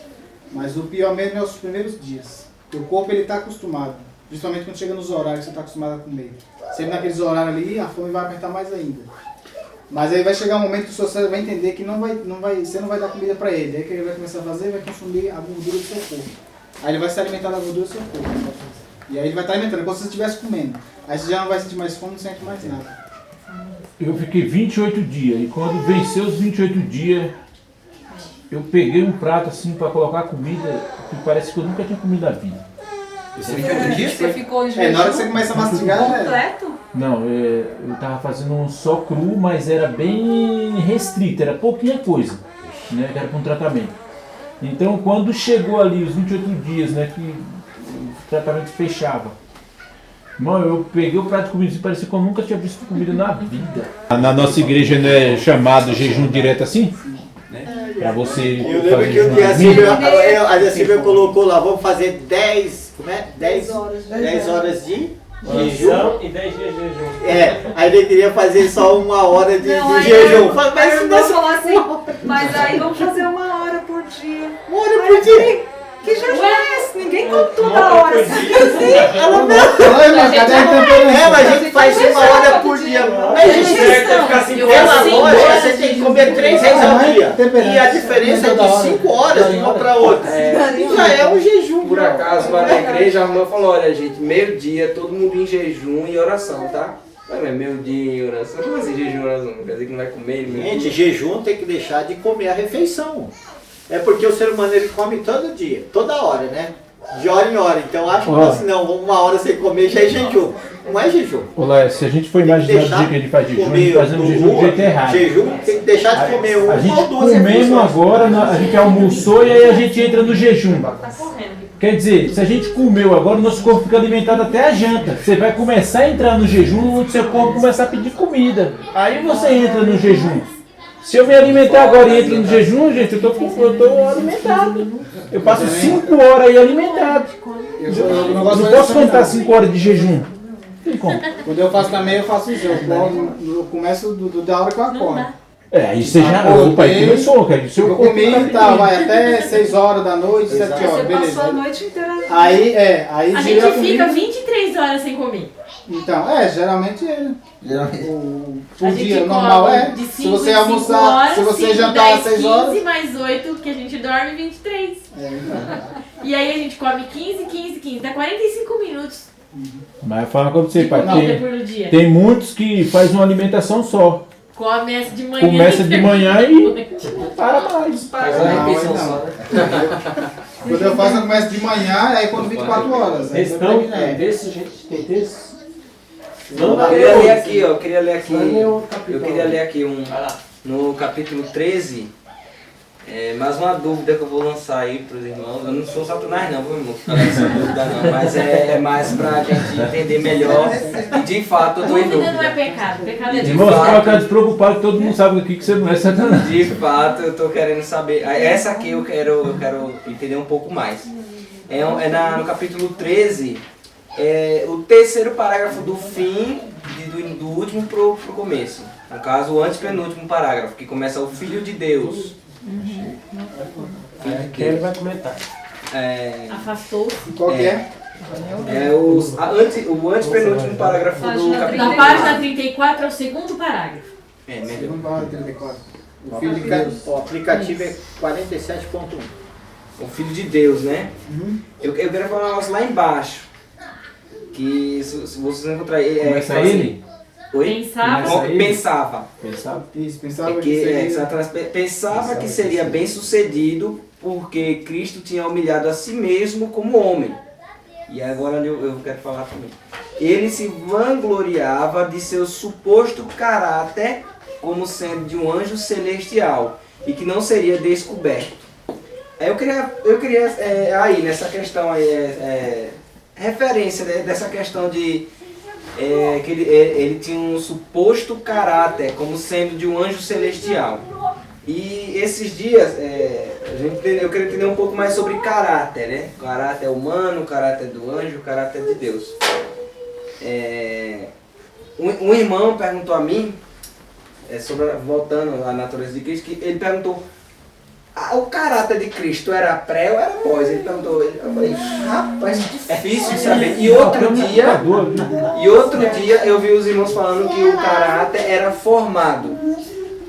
Mas o pior mesmo é os primeiros dias. O corpo ele está acostumado, principalmente quando chega nos horários que você está acostumado a comer. Sempre naqueles horários ali, a fome vai apertar mais ainda. Mas aí vai chegar um momento que o seu cérebro vai entender que você não vai dar comida para ele. Aí o que ele vai começar a fazer? Vai consumir a gordura do seu corpo. Aí ele vai se alimentar da gordura do seu corpo. E aí ele vai estar alimentando, como se você estivesse comendo. Aí você já não vai sentir mais fome, não sente mais nada. Eu fiquei 28 dias e quando venceu os 28 dias, eu peguei um prato assim para colocar comida que parece que eu nunca tinha comido na vida. Você ficou de na hora que você começa a mastigar, completo? Não, eu tava fazendo um só cru, mas era bem restrito, era pouquinha coisa, né, que era para um tratamento. Então quando chegou ali os 28 dias, né, que o tratamento fechava, mano, eu peguei o prato de comida e parecia que eu nunca tinha visto comida na vida. Na nossa igreja não é chamado jejum direto assim? Pra você eu lembro que o dia a Silvia colocou lá, vamos fazer 10 horas de jejum e 10 dias de jejum. Aí ele queria fazer só 1 hora de Não, jejum. Mas eu vou falar assim, mas aí vamos fazer 1 hora por dia. 1 hora por dia? Que jejum é esse? Ninguém come toda hora. Mas a gente faz 1 hora por dia. Pela lógica, você tem que comer 3 vezes ao dia. E a diferença é de 5 horas de uma para outra. Já é um jejum. Por acaso, lá na igreja, a irmã falou, olha gente, meio-dia, todo mundo em jejum e oração, tá? Não é meio-dia em oração, como assim jejum e oração? Quer dizer que não vai comer? Gente, jejum tem que deixar de comer a refeição. É porque o ser humano ele come todo dia, toda hora, né? De hora em hora. Então acho que assim, não, 1 hora sem comer já é jejum. Não é jejum. Olá, se a gente for imaginar do jeito que a gente faz jejum, a gente fazemos jejum do jeito errado. Jejum tem que deixar de comer 1 ou 2 comendo agora, a gente almoçou e aí a gente entra no jejum. Quer dizer, se a gente comeu agora, o nosso corpo fica alimentado até a janta. Você vai começar a entrar no jejum, o seu corpo começa a pedir comida. Aí você entra no jejum. Se eu me alimentar agora e entro no jejum, gente, eu tô alimentado. Eu passo 5 horas aí alimentado. Eu não posso contar 5 horas de jejum. Quando eu faço também, eu faço isso. Eu começo da hora que eu acordo. Aí você já. Opa, aí começou, cara. Eu comi, tá, vai até 6 horas da noite, 7 horas, beleza. Você passou a noite inteira. Aí a gente fica 23 horas sem comer. Então, geralmente é. O dia normal de 5 se você almoçar, horas, se você 5, jantar 10, às 6 15 horas. mais 8, que a gente dorme 23. E aí a gente come 15, dá 45 minutos. Mas fala com você, pai. Tem muitos que fazem uma alimentação só. Começa de manhã. Começa de manhã e para mais. Faz uma refeição só. Quando eu faço, eu começo de manhã, aí quando 24 horas. Textão, desse gente, tem texto? Eu queria ler aqui, ó. Eu queria ler aqui no capítulo 13. Mais uma dúvida que eu vou lançar aí para os irmãos. Eu não sou Satanás não, viu, irmão? Não essa dúvida não, mas é mais para a gente entender melhor. E de fato eu tô em dúvida. Dúvida não é pecado, pecado é de Irmão, você vai ficar despreocupado que todo mundo sabe aqui que você não é Satanás. De fato, eu tô querendo saber. Essa aqui eu quero entender um pouco mais. No capítulo 13, o terceiro parágrafo do fim, do último pro começo. No caso, o antepenúltimo parágrafo, que começa o Filho de Deus. Quem ele vai comentar? Afastou-se. Qual que é? O antepenúltimo parágrafo do capítulo. Na página 34 é o segundo parágrafo. Segundo parágrafo 34. O Filho de Deus. O aplicativo é 47.1. O Filho de Deus, né? Eu quero falar um negócio lá embaixo. Que se vocês encontrarem. Começa ele? Oi? Pensava. Isso, pensava que Satanás pensava que seria bem sucedido porque Cristo tinha humilhado a si mesmo como homem. E agora eu quero falar também. Ele se vangloriava de seu suposto caráter como sendo de um anjo celestial e que não seria descoberto. Eu queria aí nessa questão aí, referência dessa questão de que ele tinha um suposto caráter como sendo de um anjo celestial. E esses dias eu queria entender um pouco mais sobre caráter, né? Caráter humano, caráter do anjo, caráter de Deus. Um irmão perguntou a mim, voltando à natureza de Cristo, que ele perguntou, o caráter de Cristo era pré ou era pós? Ele perguntou, eu falei, rapaz, difícil saber. E outro dia eu vi os irmãos falando que o caráter era formado.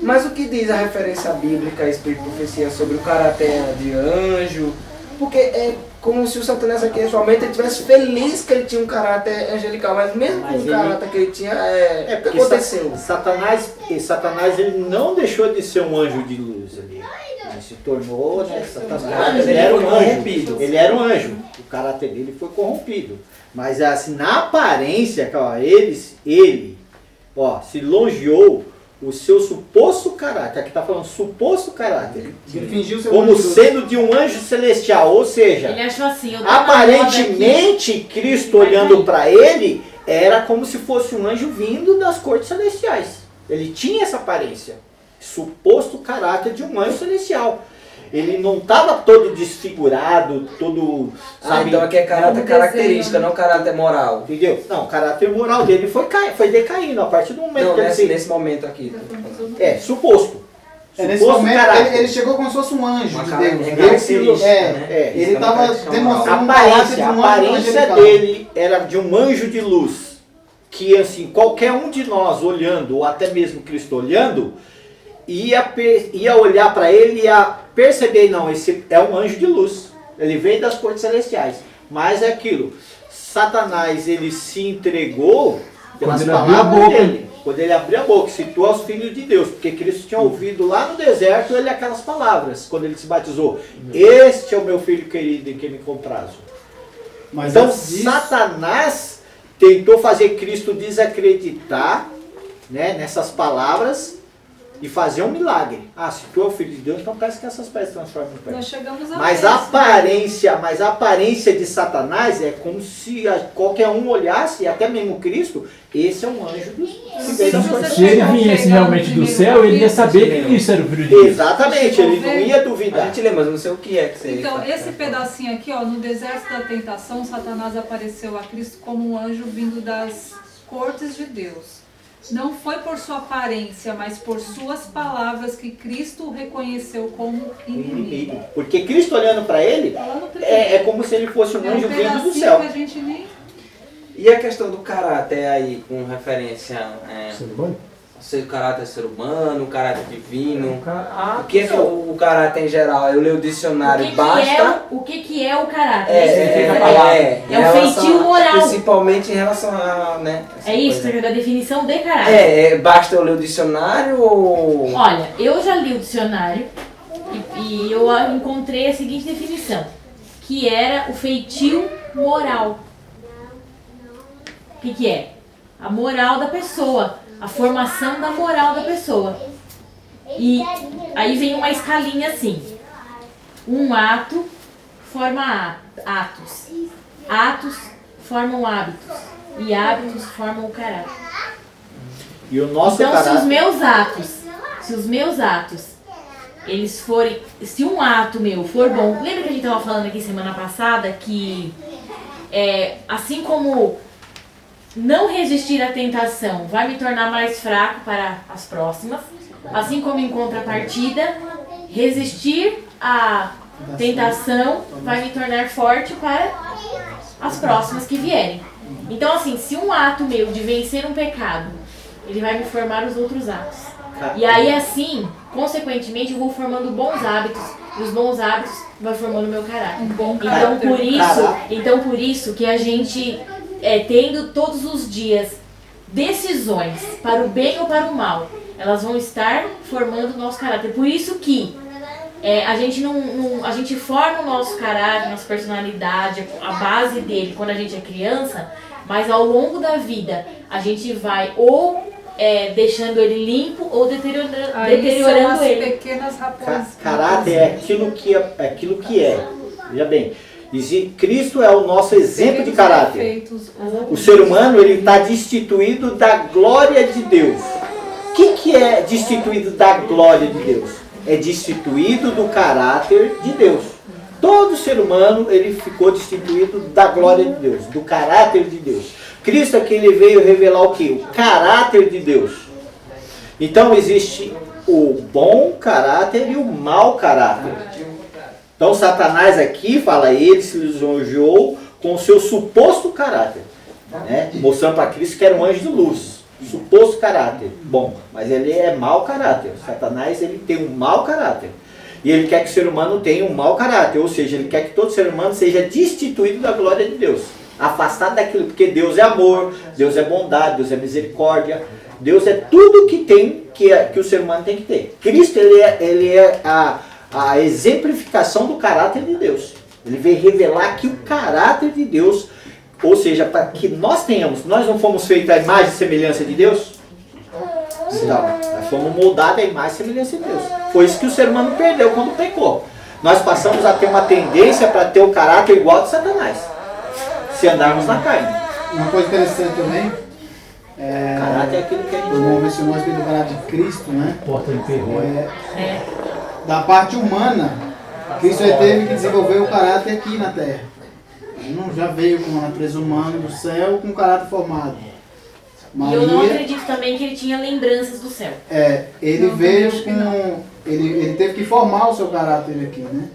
Mas o que diz a referência bíblica, a Espírito e Profecia, sobre o caráter de anjo? Porque é como se o Satanás aqui atualmente ele estivesse feliz que ele tinha um caráter angelical, mas mesmo com o caráter que ele tinha, o que aconteceu? Satanás ele não deixou de ser um anjo de luz ali. Ele se tornou, né? Satanás, ele era um anjo. Ele era um anjo. O caráter dele foi corrompido. Mas assim, na aparência, ó, ele se longeou o seu suposto caráter, aqui está falando suposto caráter, Ele fingiu ser como sendo de um anjo celestial, ou seja, Ele achou assim, aparentemente Cristo olhando para ele, era como se fosse um anjo vindo das cortes celestiais. Ele tinha essa aparência, suposto caráter de um anjo celestial. Ele não estava todo desfigurado, todo... sabe? Então aqui é caráter característica, não caráter moral. Entendeu? Não, o caráter moral dele foi decaindo a partir do momento que ele... nesse momento aqui. Suposto. Nesse momento ele chegou como se fosse um anjo de Deus. Ele estava demonstrando a aparência dele era de um anjo de luz. Que assim, qualquer um de nós olhando, ou até mesmo Cristo olhando, ia olhar para ele e ia perceber, não, esse é um anjo de luz. Ele veio das cortes celestiais. Mas é aquilo, Satanás ele se entregou pelas palavras dele. Quando ele abriu a boca, citou aos filhos de Deus, porque Cristo tinha ouvido lá no deserto ele aquelas palavras, quando ele se batizou. Este é o meu filho querido em quem me comprazo. Então Satanás tentou fazer Cristo desacreditar, né, nessas palavras e fazer um milagre. Se tu é o filho de Deus, então parece que essas pedras se transformam em pés. Nós chegamos a Mas a aparência de Satanás é como se qualquer um olhasse, e até mesmo Cristo, esse é um anjo dos Se ele viesse realmente do céu, ele ia saber que isso era o filho de Deus. Exatamente, ele não ia duvidar. A gente lê, mas não sei o que é que você... Então, esse pedacinho aqui, ó, no deserto da tentação, Satanás apareceu a Cristo como um anjo vindo das cortes de Deus. Não foi por sua aparência, mas por suas palavras que Cristo o reconheceu como inimigo. Porque Cristo olhando para ele, é como se ele fosse um anjo vindo do céu. Que a gente nem... E a questão do caráter aí, com referência o caráter ser humano, o caráter divino, o que é o caráter em geral? Eu leio o dicionário, basta... O que é o caráter? É o feitio moral. Principalmente em relação a... Né, é isso, porque da definição de caráter. Basta eu ler o dicionário ou... Olha, eu já li o dicionário e eu encontrei a seguinte definição, que era o feitio moral. O que é? A moral da pessoa, a formação da moral da pessoa. E aí vem uma escalinha assim. Um ato forma atos. Atos formam hábitos. E hábitos formam o caráter. E o nosso então, caráter... se os meus atos, eles forem... Se um ato meu for bom... Lembra que a gente estava falando aqui semana passada que... assim como... não resistir à tentação vai me tornar mais fraco para as próximas, assim como em contrapartida, resistir à tentação vai me tornar forte para as próximas que vierem. Então assim, se um ato meu de vencer um pecado, ele vai me formar os outros atos. E aí assim, consequentemente, eu vou formando bons hábitos, e os bons hábitos vão formando o meu caráter. Então por isso que a gente... tendo todos os dias decisões para o bem ou para o mal, elas vão estar formando o nosso caráter. Por isso que a gente forma o nosso caráter, nossa personalidade, a base dele quando a gente é criança, mas ao longo da vida a gente vai ou deixando ele limpo ou deteriorando ele. Pequenas raposas. Caráter é aquilo que é. Veja bem. Cristo é o nosso exemplo de caráter. O ser humano ele está destituído da glória de Deus. O que é destituído da glória de Deus? É destituído do caráter de Deus. Todo todo ser humano ele ficou destituído da glória de Deus, do caráter de Deus. Cristo aqui ele veio revelar o que? O caráter de Deus. Então existe o bom caráter e o mau caráter. Então Satanás aqui fala, ele se lisonjeou com o seu suposto caráter, né? Mostrando para Cristo que era um anjo de luz. Suposto caráter. Bom, mas ele é mau caráter. Satanás ele tem um mau caráter. E ele quer que o ser humano tenha um mau caráter. Ou seja, ele quer que todo ser humano seja destituído da glória de Deus. Afastado daquilo. Porque Deus é amor, Deus é bondade, Deus é misericórdia. Deus é tudo que tem, que o ser humano tem que ter. Cristo ele é a exemplificação do caráter de Deus. Ele veio revelar que o caráter de Deus, ou seja, para que nós tenhamos, nós não fomos feitos à imagem e semelhança de Deus? Não, nós fomos moldados à imagem e semelhança de Deus. Foi isso que o ser humano perdeu quando pecou. Nós passamos a ter uma tendência para ter o caráter igual ao de Satanás, se andarmos na carne. Uma coisa interessante também, Caráter é aquilo que a gente o irmão mencionou a respeito do caráter de Cristo, né? Porta de perro. Da parte humana, Cristo ele teve que desenvolver o caráter aqui na Terra. Ele não já veio com a natureza humana do céu com caráter formado. E eu não acredito também que ele tinha lembranças do céu. Ele veio com... Ele teve que formar o seu caráter aqui, né?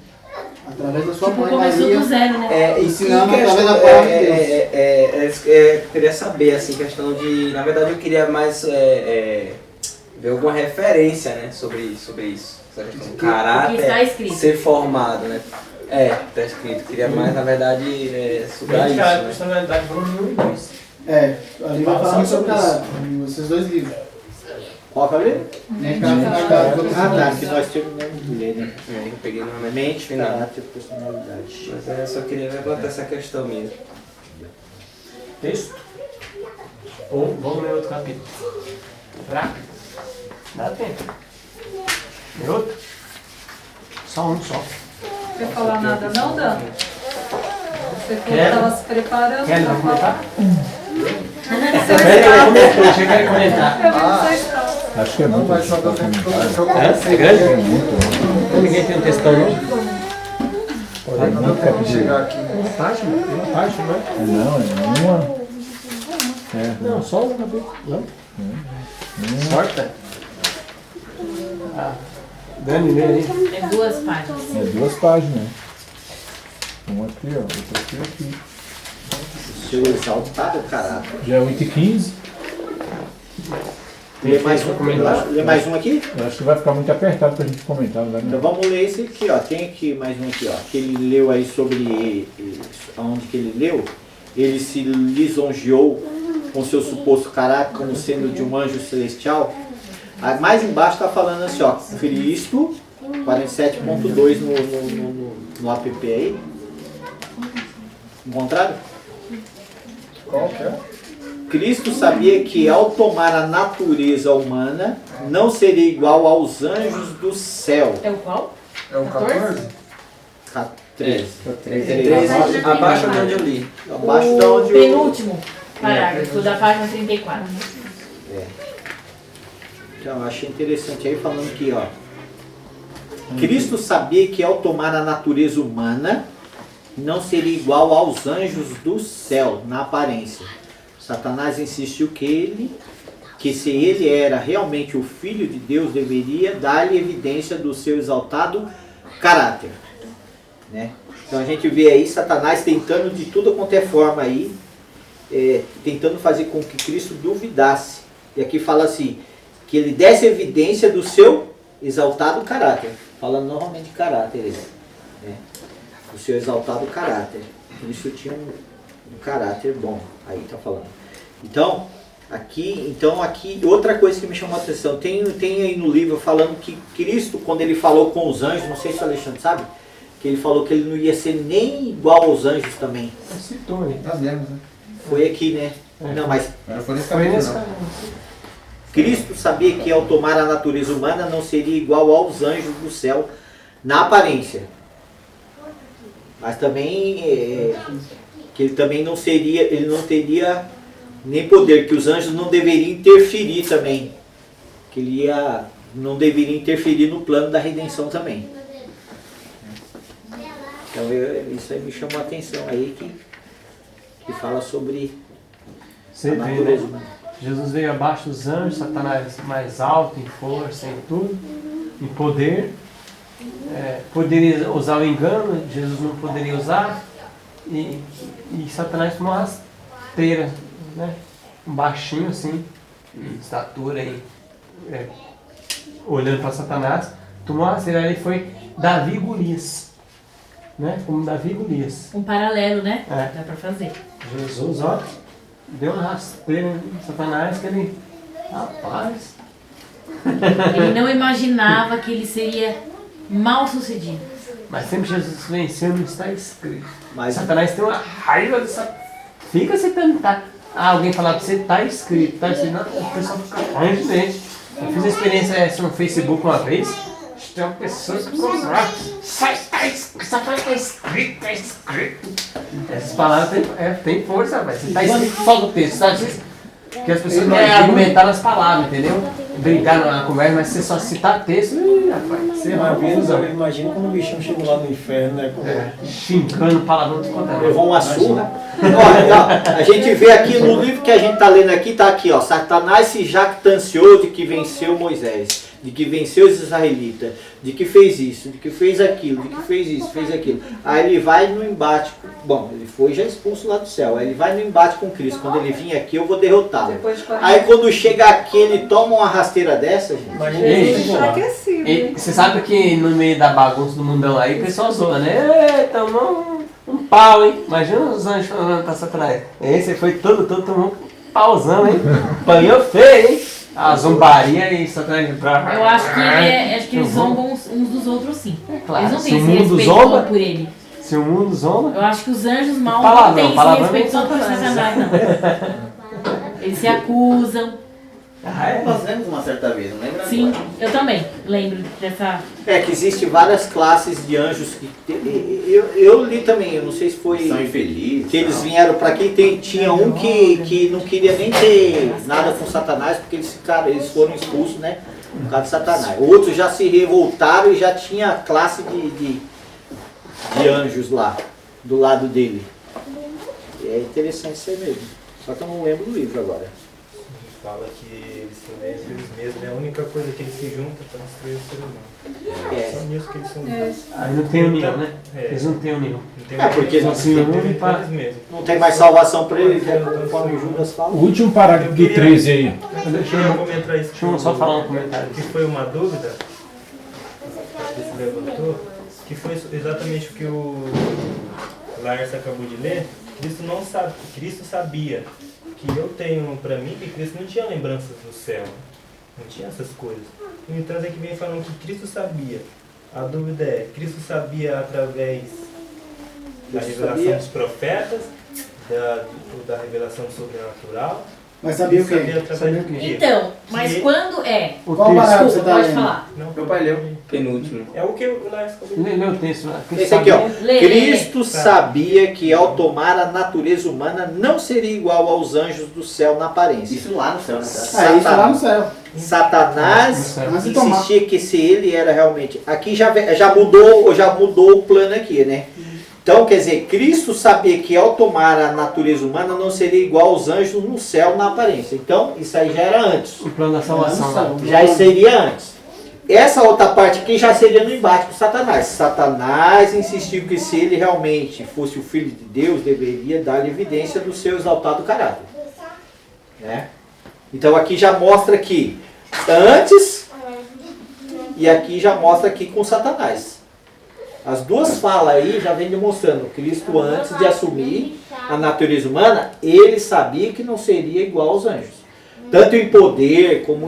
Através da sua Tipo, mãe começou Maria, do zero, né? ensinando através da palavra de Deus. Eu queria saber, assim, questão de... Na verdade, eu queria mais ver alguma referência, né, sobre isso. Essa questão do caráter está escrito. ser formado, né? Está escrito. Queria mais, na verdade, estudar isso, a né? personalidade Bruno 1 e 2. Ali vai falando sobre caráter, esses dois livros. Qual que eu li? Que nós terminamos de ler, né? Eu peguei no Mente, final. caráter, personalidade. Mas eu só queria levantar essa questão mesmo. Texto? Ou vamos ler outro capítulo? Será? Dá tempo. Tem outro? Só um só. Não quer falar nada não, Dan? Você falou que Quero. estava se preparando Quer para comentar? falar. Ele comentou, achei que ele ia comentar. Eu vi no seu estado. Acho que é Não muito. vai só dar tempo É grande? Ninguém tem um textão não? Não dá tempo de chegar aqui. Uma página, né? Não, é uma. Não, só um capítulo. Não? Corta? Dani, vem aí. É 2 páginas. É 2 páginas. Uma aqui, ó. Outra aqui. Seu exaltado caráter. Já é 8h15. Lê mais um, lê mais um aqui? Eu acho que vai ficar muito apertado pra gente comentar, não vai Então não? vamos ler esse aqui, ó. Tem aqui mais um aqui, ó. Que ele leu aí sobre onde que ele leu. Ele se lisonjeou com seu suposto caráter como sendo de um anjo celestial. Aí, mais embaixo está falando assim, ó. Cristo, 47.2 no app aí. Encontraram? Qual que é? Cristo sabia que ao tomar a natureza humana, não seria igual aos anjos do céu. É o qual? É o 14? 13. 13, abaixo de onde eu li. Abaixo de onde O penúltimo parágrafo da página 34. Então, eu achei interessante aí falando aqui, ó. Cristo sabia que ao tomar a natureza humana, não seria igual aos anjos do céu, na aparência. Satanás insistiu que se ele era realmente o Filho de Deus, deveria dar-lhe evidência do seu exaltado caráter. Né? Então a gente vê aí Satanás tentando de tudo quanto é forma aí, tentando fazer com que Cristo duvidasse. E aqui fala assim, que ele desse evidência do seu exaltado caráter. Falando novamente de caráter, né? O seu exaltado caráter. Cristo tinha um caráter bom, aí está falando. Então aqui, outra coisa que me chamou a atenção, tem aí no livro falando que Cristo, quando ele falou com os anjos, não sei se o Alexandre sabe, que ele falou que ele não ia ser nem igual aos anjos também. Citou, né? Tá mesmo, né? Foi aqui, né? Não, mas Foi nesse Foi caminho, nesse não. caminho. Cristo sabia que ao tomar a natureza humana não seria igual aos anjos do céu na aparência. Mas também que ele também não seria, ele não teria nem poder, que os anjos não deveriam interferir também. Que ele não deveria interferir no plano da redenção também. Então isso aí me chamou a atenção aí que fala sobre Você a vê, natureza né? humana. Jesus veio abaixo dos anjos, Satanás mais alto em força, em tudo, em poder. Poderia usar o engano, Jesus não poderia usar. E Satanás tomou uma rasteira, né? Um baixinho assim, em estatura aí, olhando para Satanás, tomou uma rasteira. Aí foi Davi e Golias, né? Como Davi e Golias. Um paralelo, né? É. Dá pra fazer. Jesus, ó, deu uma rasteira em Satanás que ele, rapaz, Ele não imaginava que ele seria mal sucedido. mas sempre Jesus venceu, não está escrito. Mas Satanás tem uma raiva dessa. Fica se tentar. Alguém falar pra você, tá escrito, não, o pessoal fica raiva de dente. Eu fiz uma experiência essa no Facebook uma vez. Tem uma pessoa que ficou brava. Satanás tá escrito, tá escrito. Essas palavras tem força, rapaz. Você tá escrito só do texto, sabe? Porque as pessoas querem argumentar nas palavras, entendeu? Brincar na conversa, mas você só citar texto, rapaz, você Eu imagino quando o bichão chegou lá no inferno, né? xingando palavrão de conta. levou uma surra. Olha, a gente vê aqui no livro que a gente está lendo aqui, tá aqui, ó. Satanás se jactanciou de que venceu Moisés, de que venceu os israelitas, de que fez isso, de que fez aquilo, de que fez isso, fez aquilo. Aí ele vai no embate, ele foi já expulso lá do céu, aí ele vai no embate com Cristo. Quando ele vir aqui, eu vou derrotá-lo. Aí quando chega aqui, ele toma uma rasteira dessa, gente. Você sabe que no meio da bagunça do mundão aí, o pessoal zoa, né? Tomou um pau, hein? Imagina os anjos falando pra Satanás. Esse foi todo tomou um pauzão, hein? Apanhou feio, hein? A zombaria e Satanás bravo. Eu acho que eles zombam uns dos outros, sim. Claro, Eles não se têm o esse mundo respeito zomba, todo por ele. Se o mundo zomba. Eu acho que os anjos maus Palavrão, não têm esse palavrão respeito nem todo por Satanás, não. Eles se acusam. Nós lemos uma certa vez, não lembra? Sim, agora? eu também lembro dessa. Que existe várias classes de anjos que eu li também, eu não sei se foi São infelizes. que eles vieram para aqui, tinha um que não queria nem ter nada com Satanás, porque eles foram expulsos, né, por causa de Satanás. Outros já se revoltaram e já tinha classe de anjos lá, do lado dele. É interessante isso aí mesmo, só que eu não lembro do livro agora. Fala que eles são eles mesmos, é a única coisa que eles se juntam para destruir o ser humano. Só nisso que eles são unidos. Aí não tem união, né? Eles não têm união. Porque eles não se unem para. Não tem mais salvação para eles, conforme Judas fala. O último parágrafo de 13 aí. Deixa eu só falar um comentário. Que foi uma dúvida que se levantou, que foi exatamente o que o Lars acabou de ler. Cristo sabia que eu tenho para mim que Cristo não tinha lembranças do céu, não tinha essas coisas. No entanto, é que vem falando que Cristo sabia. A dúvida é, Cristo sabia através da revelação dos profetas, da revelação do sobrenatural. Mas sabia o quê? Sabia o quê? Então, mas quando é? Qual parágrafo você tá pode lendo? falar. Meu pai leu. Penúltimo. É o que o Lars Lê o texto lá. Esse aqui, ó. Lê. Cristo sabia que ao tomar a natureza humana não seria igual aos anjos do céu na aparência. Isso lá no céu, né? Isso lá no céu. Satanás Antes de tomar. insistia que se ele era realmente... Aqui já mudou o plano aqui, né? Então, quer dizer, Cristo sabia que ao tomar a natureza humana não seria igual aos anjos no céu na aparência. Então, isso aí já era antes. O plano da salvação lá. Já seria antes. Essa outra parte aqui já seria no embate com Satanás. Satanás insistiu que se ele realmente fosse o Filho de Deus, deveria dar evidência do seu exaltado caráter. Né? Então aqui já mostra que antes, e aqui já mostra aqui com Satanás. As duas falas aí já vem demonstrando. Cristo, antes de assumir a natureza humana, ele sabia que não seria igual aos anjos. Tanto em poder como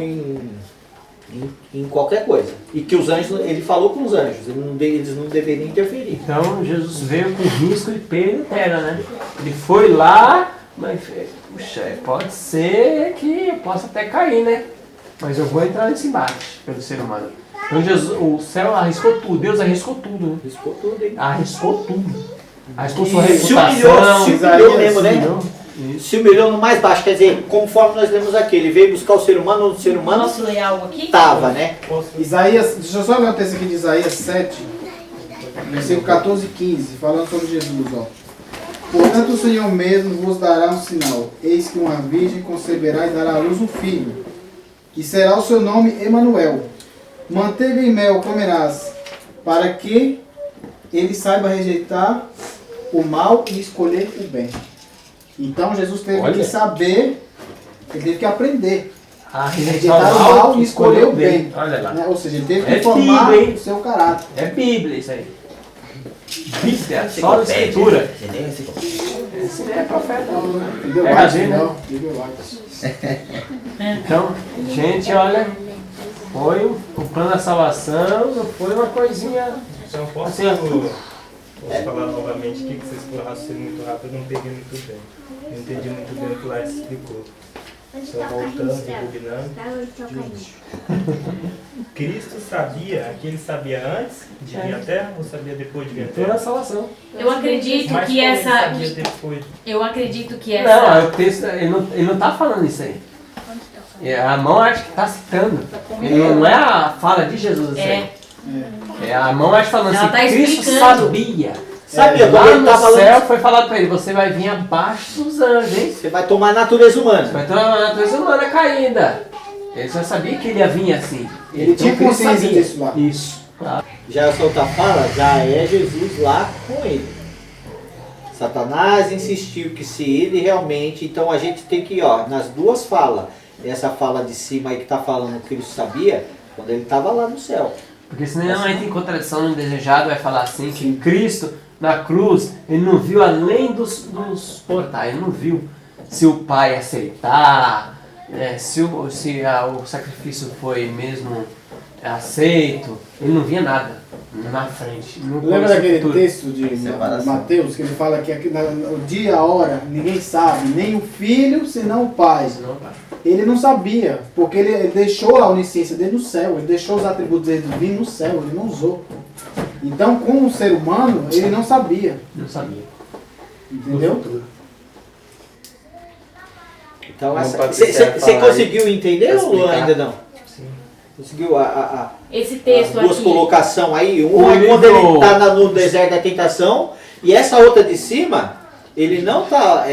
em qualquer coisa. E que os anjos, ele falou com os anjos, eles não deveriam interferir. Então Jesus veio com risco de perda eterna, né? Ele foi lá, mas puxa, pode ser que eu possa até cair, né? Mas eu vou entrar nesse embate pelo ser humano. Então Jesus, o céu arriscou tudo, Deus arriscou tudo, né? Arriscou tudo, hein? Arriscou tudo. Arriscou sua Se reputação. humilhou mesmo, né? Se humilhou no mais baixo, quer dizer, conforme nós lemos aqui, ele veio buscar o ser humano, onde o ser humano Posso ler algo aqui? estava, né? Isaías, deixa eu só ler o texto aqui de Isaías 7. Versículo 14 e 15, falando sobre Jesus, ó. Portanto, o Senhor mesmo vos dará um sinal. Eis que uma virgem conceberá e dará à luz um filho, que será o seu nome Emanuel. Manteiga e mel comerás, para que ele saiba rejeitar o mal e escolher o bem. Então, Jesus teve que saber, ele teve que aprender. Rejeitar o mal e escolher o bem. Olha lá. Né? Ou seja, ele teve que formar o seu caráter. É Bíblia isso aí. Bíblia, só a escritura. Esse é profeta. Então, gente, olha, foi o plano da salvação, não foi uma coisinha. Então, posso falar novamente aqui, que vocês foram raciocínio muito rápido, eu não peguei muito bem. Não entendi muito bem o que o Lars explicou. Então, voltando, rebobinando. Cristo sabia que ele sabia antes de vir à Terra ou sabia depois de vir à Terra? Toda a salvação. Eu acredito Mas que como essa. ele sabia depois? Eu acredito que essa. Não, o texto, ele não tá falando isso aí. A mão acho que tá citando. Ele não é a fala de Jesus assim. A mão acho falando ela assim, tá Cristo explicando. sabia. Sabia, Lá quando ele no tá falando. céu foi falado pra ele, você vai vir abaixo dos anjos, hein? Você vai tomar a natureza humana. Vai ter uma natureza humana caída. Ele já sabia que ele ia vir assim. Ele tinha Cristo consciência sabia. disso lá. Isso, claro. Já essa outra fala, já é Jesus lá com ele. Satanás insistiu que se ele realmente... Então a gente tem que, nas duas falas, essa fala de cima aí que está falando que ele sabia, quando ele estava lá no céu. Porque senão entra em contradição no indesejado, vai falar assim, que Cristo, na cruz, ele não viu além dos portais, ele não viu se o Pai aceitar, se o sacrifício foi mesmo aceito, ele não via nada na frente. Lembra daquele texto de Mateus, que ele fala que aqui, no dia, a hora, ninguém sabe, nem o filho, senão o pai. Ele não sabia, porque ele deixou a onisciência dele no céu, ele deixou os atributos dele divino no céu, ele não usou. Então, como ser humano, ele não sabia. Não sabia. Entendeu? Então, você conseguiu entender ou ainda não? Sim. Conseguiu Esse texto as duas aqui. colocações aí? Uma é quando ele está no deserto da tentação, e essa outra de cima, ele não está...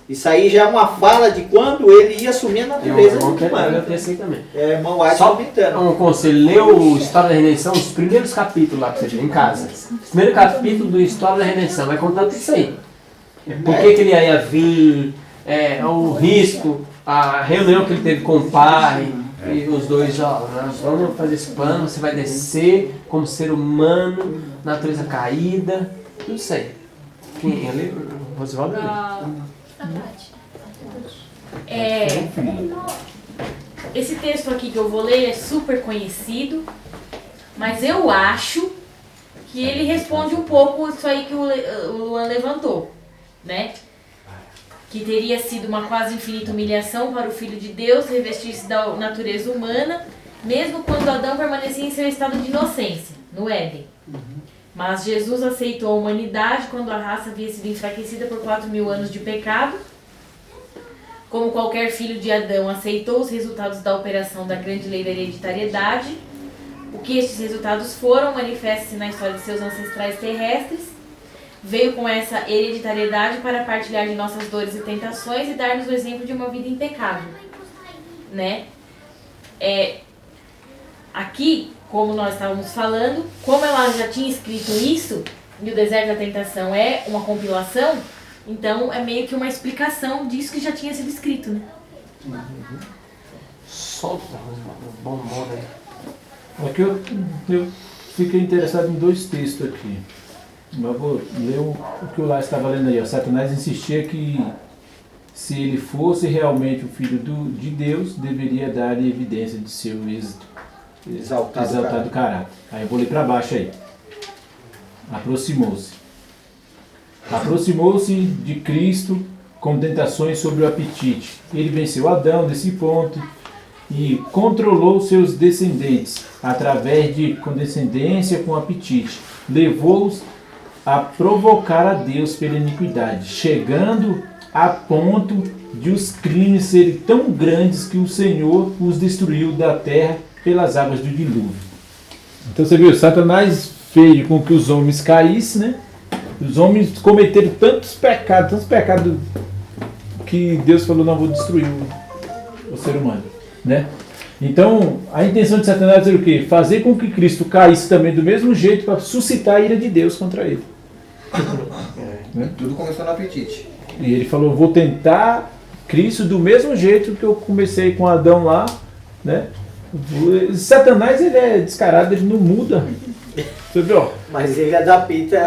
isso aí já é uma fala de quando ele ia assumir a natureza humana. Também. Irmão White Só comentando. um conselho, lê o História da Redenção, os primeiros capítulos lá que você vê em casa. O primeiro capítulo do História da Redenção vai contar tudo isso aí. Por que ele ia vir, o risco, a reunião que ele teve com o pai, e os dois, nós vamos fazer esse plano, você vai descer como ser humano, natureza caída, tudo isso aí. Quem? Eu li, o Rosivaldo Esse texto aqui que eu vou ler é super conhecido, mas eu acho que ele responde um pouco isso aí que o Luan levantou, né? Que teria sido uma quase infinita humilhação para o Filho de Deus revestir-se da natureza humana, mesmo quando Adão permanecia em seu estado de inocência, no Éden. Mas Jesus aceitou a humanidade quando a raça havia sido enfraquecida por 4.000 anos de pecado. Como qualquer filho de Adão, aceitou os resultados da operação da grande lei da hereditariedade. O que estes resultados foram, manifesta-se na história de seus ancestrais terrestres. Veio com essa hereditariedade para partilhar de nossas dores e tentações e dar-nos o exemplo de uma vida impecável. Né? Aqui, como nós estávamos falando, como ela já tinha escrito isso, e o Deserto da Tentação é uma compilação, então é meio que uma explicação disso que já tinha sido escrito, né? Solta um bombom aí. Aqui eu fiquei interessado em dois textos aqui. Eu vou ler o que o Lázaro estava lendo aí. Satanás insistia que se ele fosse realmente o Filho de Deus, deveria dar evidência de seu exaltado caráter. Aí eu vou ler para baixo aí. Aproximou-se de Cristo com tentações sobre o apetite. Ele venceu Adão desse ponto e controlou seus descendentes através de condescendência com apetite. Levou-os a provocar a Deus pela iniquidade, chegando a ponto de os crimes serem tão grandes que o Senhor os destruiu da terra pelas águas do dilúvio. Então você viu, Satanás fez com que os homens caíssem, né? Os homens cometeram tantos pecados que Deus falou, não, vou destruir o ser humano, né? Então, a intenção de Satanás era o quê? Fazer com que Cristo caísse também do mesmo jeito para suscitar a ira de Deus contra ele. Né? Tudo começou no apetite. E ele falou, vou tentar Cristo do mesmo jeito que eu comecei com Adão lá, né? Satanás, ele é descarado, ele não muda. Você viu? Mas ele adapta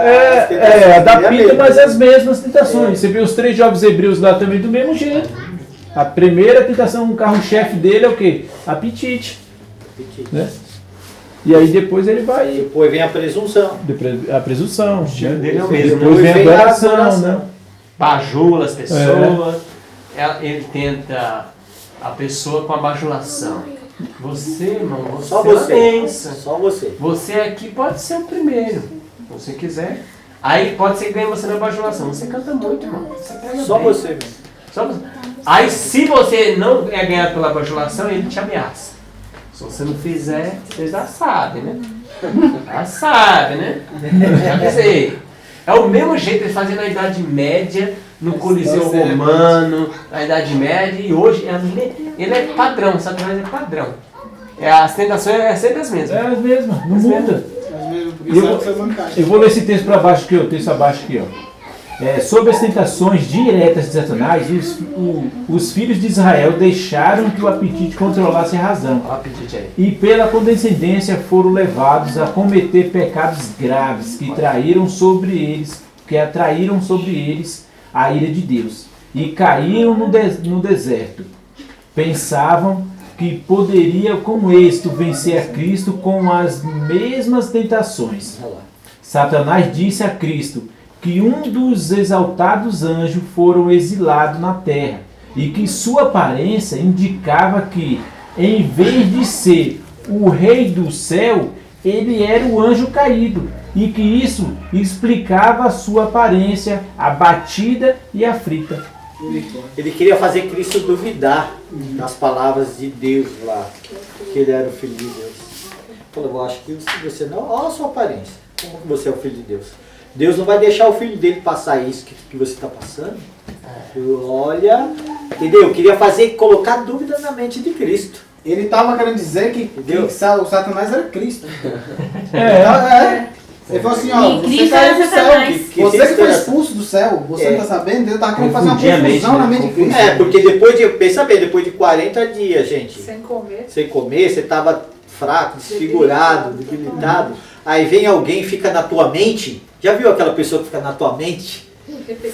adapta, mas as mesmas tentações. Você vê os 3 jovens hebreus lá também do mesmo jeito. A primeira tentação, um carro-chefe dele é o quê? Apetite. Né? E aí depois ele vai... Depois vem a presunção. A presunção. O estilo dele é o mesmo. Depois vem a adoração, né? Bajula as pessoas. Ele tenta a pessoa com a bajulação. Você, irmão, você só é você. uma benção. Só você. Você aqui pode ser o primeiro, se você quiser. Aí pode ser que ganhe você na bajulação. Você canta muito, irmão. Você prega só bem. você mesmo. Só você. Aí se você não é ganhado pela bajulação, ele te ameaça. Se você não fizer, você já sabe, né? Já sabe, né? Já avisei. É o mesmo jeito que ele fazia na Idade Média, no Coliseu Romano, na Idade Média, e hoje ele é padrão, Satanás é padrão. As tentações é sempre as mesmas. É as mesmas, não muda. Eu vou ler esse texto para baixo aqui, o texto abaixo aqui, ó. Sobre as tentações diretas de Satanás, os filhos de Israel deixaram que o apetite controlasse a razão. E pela condescendência foram levados a cometer pecados graves que atraíram sobre eles a ira de Deus. E caíram no deserto. Pensavam que poderia, como êxito, vencer a Cristo com as mesmas tentações. Satanás disse a Cristo que um dos exaltados anjos foram exilados na terra e que sua aparência indicava que, em vez de ser o rei do céu, ele era o anjo caído e que isso explicava a sua aparência abatida e aflita. Ele queria fazer Cristo duvidar das palavras de Deus lá, que ele era o Filho de Deus. Ele falou, eu acho que você não, olha a sua aparência, como que você é o Filho de Deus. Deus não vai deixar o filho dele passar isso que você está passando. Olha, entendeu? Eu queria colocar dúvida na mente de Cristo. Ele estava querendo dizer que o Satanás era Cristo. Ele falou assim, ó, você caiu do céu, você que foi expulso do céu, você não está sabendo, Deus estava querendo fazer uma confusão na mente de Cristo. Porque pensa bem, depois de 40 dias, gente, sem comer, você estava fraco, desfigurado, debilitado, aí vem alguém e fica na tua mente. Já viu aquela pessoa que fica na tua mente?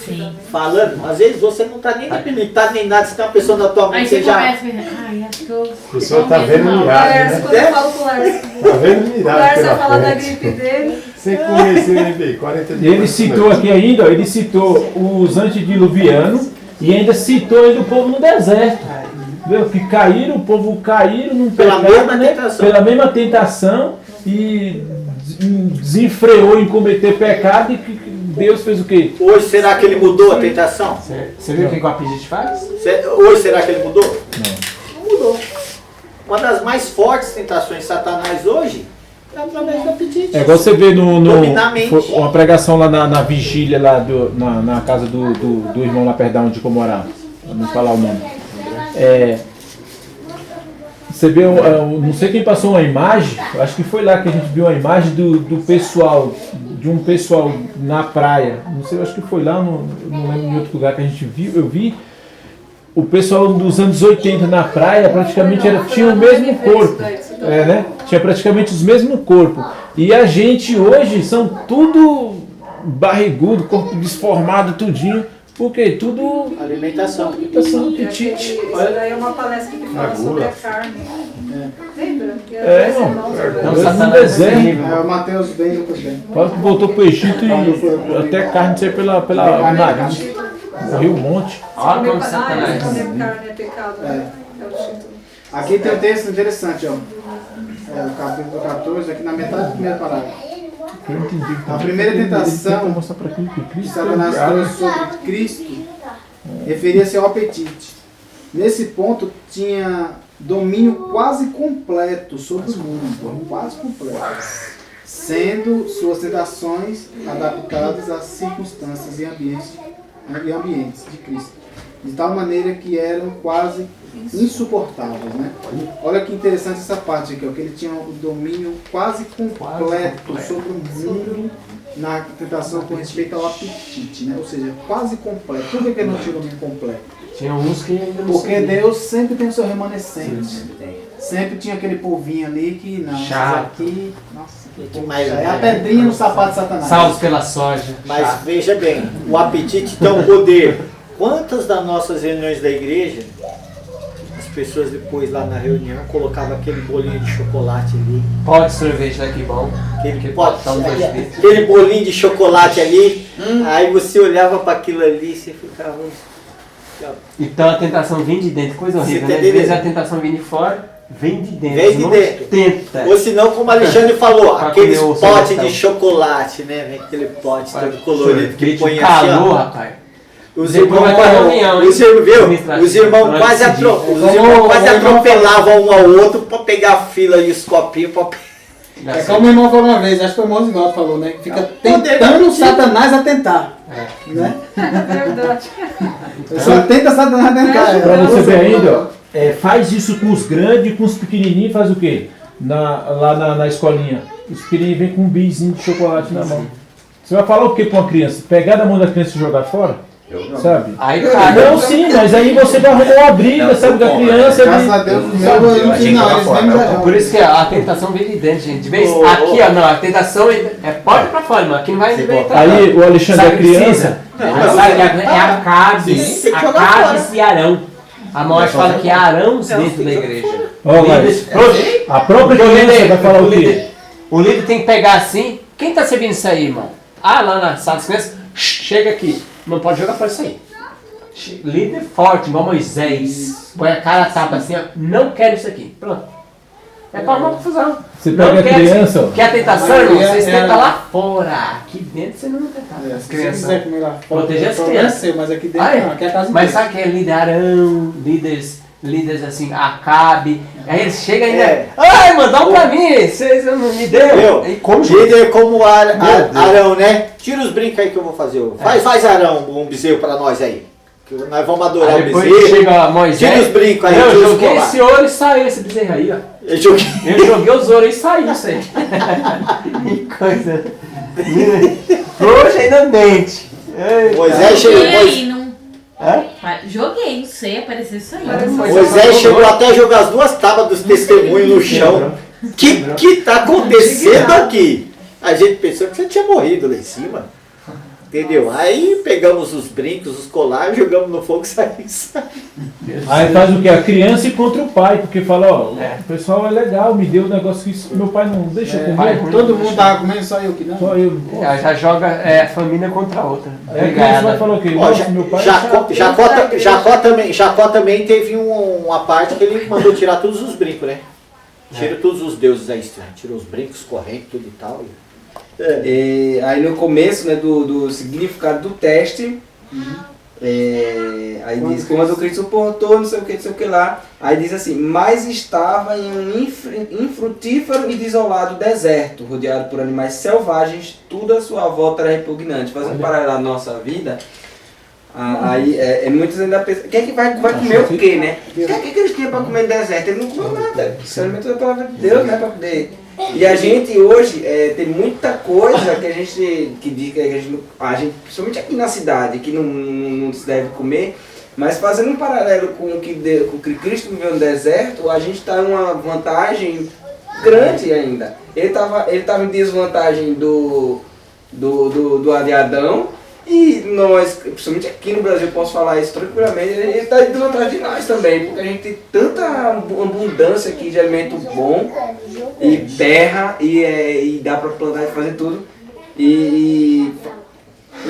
Sim. Falando, às vezes você não está nem debilitado nem nada, você tem uma pessoa na tua mente, aí você já... acho que eu... A pessoa está vendo mirado, né? Quando eu falo com o Lércio, Está vendo mirado. o Lércio fala da gripe dele. Sem comer, sem beber, 40 dias. Ele citou aqui ainda, ele citou os antediluvianos e ainda citou ainda o povo no deserto. Entendeu? Que caíram, o povo caíram num pecado, pela mesma tentação e desenfreou em cometer pecado e que Deus fez o quê? Hoje será que ele mudou a tentação? Você viu o que o apetite faz? Hoje será que ele mudou? Não. Não mudou. Uma das mais fortes tentações de Satanás hoje é através do apetite. É igual você vê uma pregação lá na vigília lá na casa do irmão lá perto de onde eu morava. Pra não falar o nome. Você vê, não sei quem passou uma imagem, acho que foi lá que a gente viu uma imagem do pessoal, de um pessoal na praia, não sei, acho que foi lá, não lembro em outro lugar que a gente viu, eu vi o pessoal dos anos 80 na praia, praticamente tinha o mesmo corpo, né? Tinha praticamente os mesmos corpos, e a gente hoje são tudo barrigudo, corpo desformado, tudinho. Porque tudo... Alimentação, apetite. Olha, daí é uma palestra que fala sobre a carne. Lembra? O Mateus bem depois bem. Fala que voltou pro Egito e até carne saiu pela nariz. Morreu um monte. Comer carne é pecado. É o título. Aqui tem um texto interessante, ó. O capítulo 14, aqui na metade do primeiro parágrafo. A primeira tentação que Satanás trouxe sobre Cristo referia-se ao apetite. Nesse ponto, tinha domínio quase completo sobre o mundo. Quase completo. sendo suas tentações adaptadas às circunstâncias e ambientes de Cristo, de tal maneira que eram quase insuportáveis, né? Olha que interessante essa parte aqui, ó, que ele tinha o domínio quase completo sobre o mundo na tentação com respeito ao apetite, né? Ou seja, quase completo. Por que ele não tinha o domínio completo? Tinha uns que ainda não Porque sabiam. Deus sempre tem o seu remanescente. Sempre tinha aquele povinho ali que não, Chato. isso aqui, nossa, Mas, é a pedrinha no sapato de Satanás. Salvos pela soja. Mas Chato. veja bem, o apetite tem um poder. Quantas das nossas reuniões da igreja, as pessoas depois lá na reunião colocavam aquele bolinho de chocolate ali, Pode de sorvete daqui bom. aquele, Aquele bolinho de chocolate ali, aí você olhava para aquilo ali e você ficava... Então a tentação vem de dentro, coisa horrível, Você né? tá Às vezes entendendo? a tentação vem de fora, vem de dentro. Vem de Não dentro. Tenta. Ou senão, como o Alexandre falou, Pra aqueles comer o potes sorvetão. de chocolate, né? Vem aquele pote todo colorido que Sorvete, põe calor, assim, ó. rapaz. Os Depois irmãos, vai ter reunião, hein? os irmãos, viu? Administrativo. Os irmãos Vai quase, decidir. os irmãos quase atropelavam um ao outro para pegar a fila e os copinhos para É como o irmão falou uma vez, acho que foi o irmão Zinaldo falou, né? Fica tentando o Satanás a tentar. Né? Verdade. Só tenta Satanás a tentar. Pra você ver ainda, ó, faz isso com os grandes e com os pequenininhos, faz o quê? Lá na escolinha. Os pequenininhos vêm com um bizinho de chocolate na mão. Você vai falar o que pra uma criança? Pegar da mão da criança e jogar fora? Sabe? Aí, Não, sim, mas aí você vai arrumar uma briga, sabe, da criança. Graças a Deus, o meu eu não fiz não, eles mesmo já jogam. Por isso que a tentação vem de dentro, gente. De vez aqui, ó, não, a tentação é porta pra fora, mas aqui não vai entrar. Aí o Alexandre é criança. É a Cabes, e Arão. A morte fala que é Arão dentro da igreja. Ó, mas a própria criança vai falar o quê? O líder tem que pegar assim. Quem tá servindo isso aí, irmão? Ah, lá na sala das crianças, chega aqui. Não pode jogar fora isso aí. Líder forte, igual Moisés. Põe a cara a tapa assim, ó. Não quero isso aqui. Pronto. É pra uma confusão. Você pega a criança, ó. Quer a tentação, irmão? Vocês tentam lá fora. Aqui dentro você não vai tentar. Se você quiser comer lá fora, Proteger as o problema é crianças. seu, mas aqui dentro Ah, é? não, aqui é a casa Mas inteira. sabe que é líder Arão, líderes assim, Acabe. Aí eles chegam ainda. É. Ai, mano, dá um pra mim. Vocês não me deu. Meu, E como líder como Arão, né? Tira os brincos aí que eu vou fazer. Faz Arão, um bezerro pra nós aí. Que nós vamos adorar Aí o depois bezerro. chega Moisés. Tira os brincos aí. Eu tira os joguei colares. esse ouro e saiu esse bezerro aí, ó. Eu joguei. Eu joguei os ouros e saiu isso aí. Que coisa. Frouxa ainda mente. Moisés chegou. Joguei, não. Hã? Joguei, não sei, apareceu isso aí. Moisés chegou até a jogar as duas tábuas dos testemunhos no chão. Que tá acontecendo aqui? A gente pensou que você tinha morrido lá em cima. Entendeu? Aí pegamos os brincos, os colares, jogamos no fogo e saímos. Aí faz o quê? A criança e contra o pai, porque fala, ó, o pessoal é legal, me deu um negócio que meu pai não deixa eu comer. Todo mundo tava comendo, só eu que não. Só eu. Já joga a família contra a outra. Aí a criança vai falar o quê? Ó, Nossa, meu pai Jacó também teve uma parte que ele mandou tirar todos os brincos, né? Tira todos os deuses aí estranhos. Tirou os brincos, correntes, tudo e tal. Aí no começo, né, do significado do teste, aí diz que quando Cristo suportou, não sei o que lá, aí diz assim, mas estava em um infrutífero e desolado deserto, rodeado por animais selvagens, tudo à sua volta era repugnante. Fazendo paralelo à nossa vida, aí muitos ainda pensam, quem é que vai comer o quê, né? O que eles tinham para comer no deserto? Ele não comeu nada, isso é a palavra de Deus, né, para poder... E a gente hoje tem muita coisa que a gente diz que a gente, principalmente aqui na cidade, que não se deve comer, mas fazendo um paralelo com o que Cristo viveu no deserto, a gente está em uma vantagem grande ainda. Ele estava em desvantagem do de Adão, e nós, principalmente aqui no Brasil, posso falar isso tranquilamente, ele está em desvantagem de nós também, porque a gente tem tanta abundância aqui de alimento bom, e terra, e dá para plantar e fazer tudo, e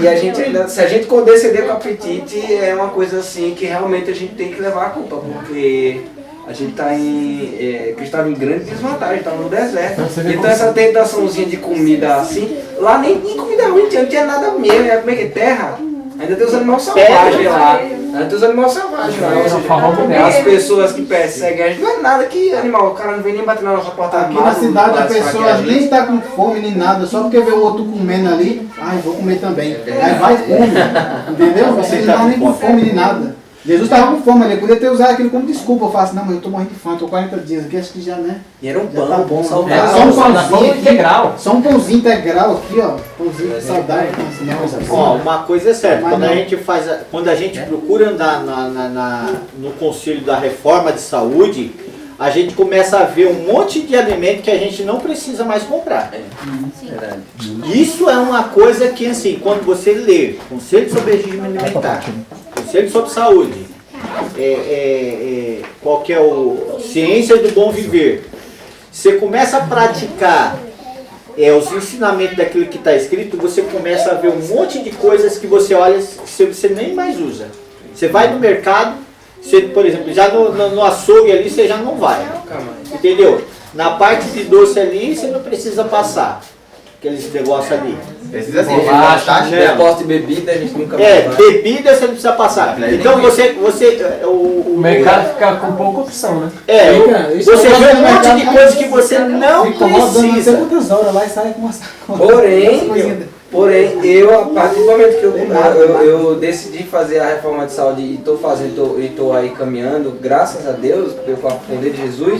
a gente ainda, se a gente condescender com o apetite, é uma coisa assim que realmente a gente tem que levar a culpa, porque a gente está que estava em grande desvantagem, estava no deserto. Então essa tentaçãozinha de comida assim, lá nem comida ruim tinha, não tinha nada mesmo, ia comer que terra. Ainda tem os animais selvagens lá. Ainda tem os animais selvagens lá. Ou seja, as pessoas que perseguem a gente, não é nada que animal, o cara não vem nem bater na nossa porta. Aqui na cidade a pessoa nem está com fome nem nada, só porque vê o outro comendo ali, vou comer também. Aí vai e come, entendeu? Você não está nem com fome nem nada. Jesus estava com fome, ele podia ter usado aquilo como desculpa. Eu falo assim, não, mas eu estou morrendo de fome, estou 40 dias aqui, acho que já, né? E era um pão, tá bom, saudável. Só um pãozinho integral. Só um pãozinho integral aqui, ó. Pãozinho saudável. Ó, uma coisa é certa, quando a gente procura andar no Conselho da Reforma de Saúde, a gente começa a ver um monte de alimento que a gente não precisa mais comprar. Isso é uma coisa que, assim, quando você lê Conselho sobre Regime Alimentar, Conselho sobre Saúde, qual que é o Ciência do Bom Viver, você começa a praticar os ensinamentos daquilo que está escrito, você começa a ver um monte de coisas que você olha que você nem mais usa. Você vai no mercado, você, por exemplo, já no açougue ali você já não vai, entendeu? Na parte de doce ali você não precisa passar aqueles negócios ali. Precisa sim, depósito de bebida a gente nunca vai. Bebida você não precisa passar. Então o mercado fica com pouca opção, né? Você vê um monte de coisa que você não precisa. Quantas horas lá e sai com uma Porém, eu, a partir do momento que eu decidi fazer a reforma de saúde e estou aí caminhando, graças a Deus, com o poder de Jesus,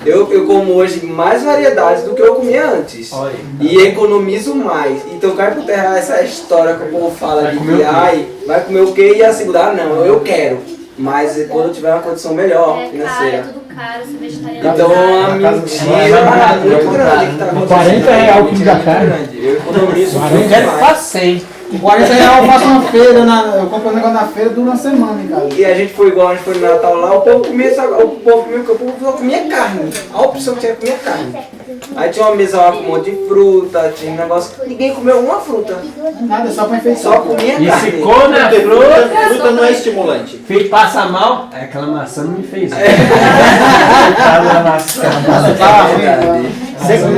eu como hoje mais variedades do que eu comia antes. E economizo mais. Então cai por terra essa história que o povo fala de que vai comer o quê e a segunda, não, eu quero. Mas quando eu tiver uma condição melhor financeira. É tudo caro, você vegetariano. Então a mentira muito grande que está acontecendo. R$40 o quilo da carne. Eu economizo Eu quero passeio. R$40 eu faço uma feira, eu compro um negócio na feira, dura uma semana, cara. E a gente foi igual, a gente foi no Natal lá, o povo só comia carne. A opção que tinha comia carne. Aí tinha uma mesa lá com um monte de fruta, tinha um negócio. Ninguém comeu uma fruta. Nada, só pra enfeitar. Só comia carne. E se come a fruta não é estimulante. Filho passa mal, aquela maçã não me fez.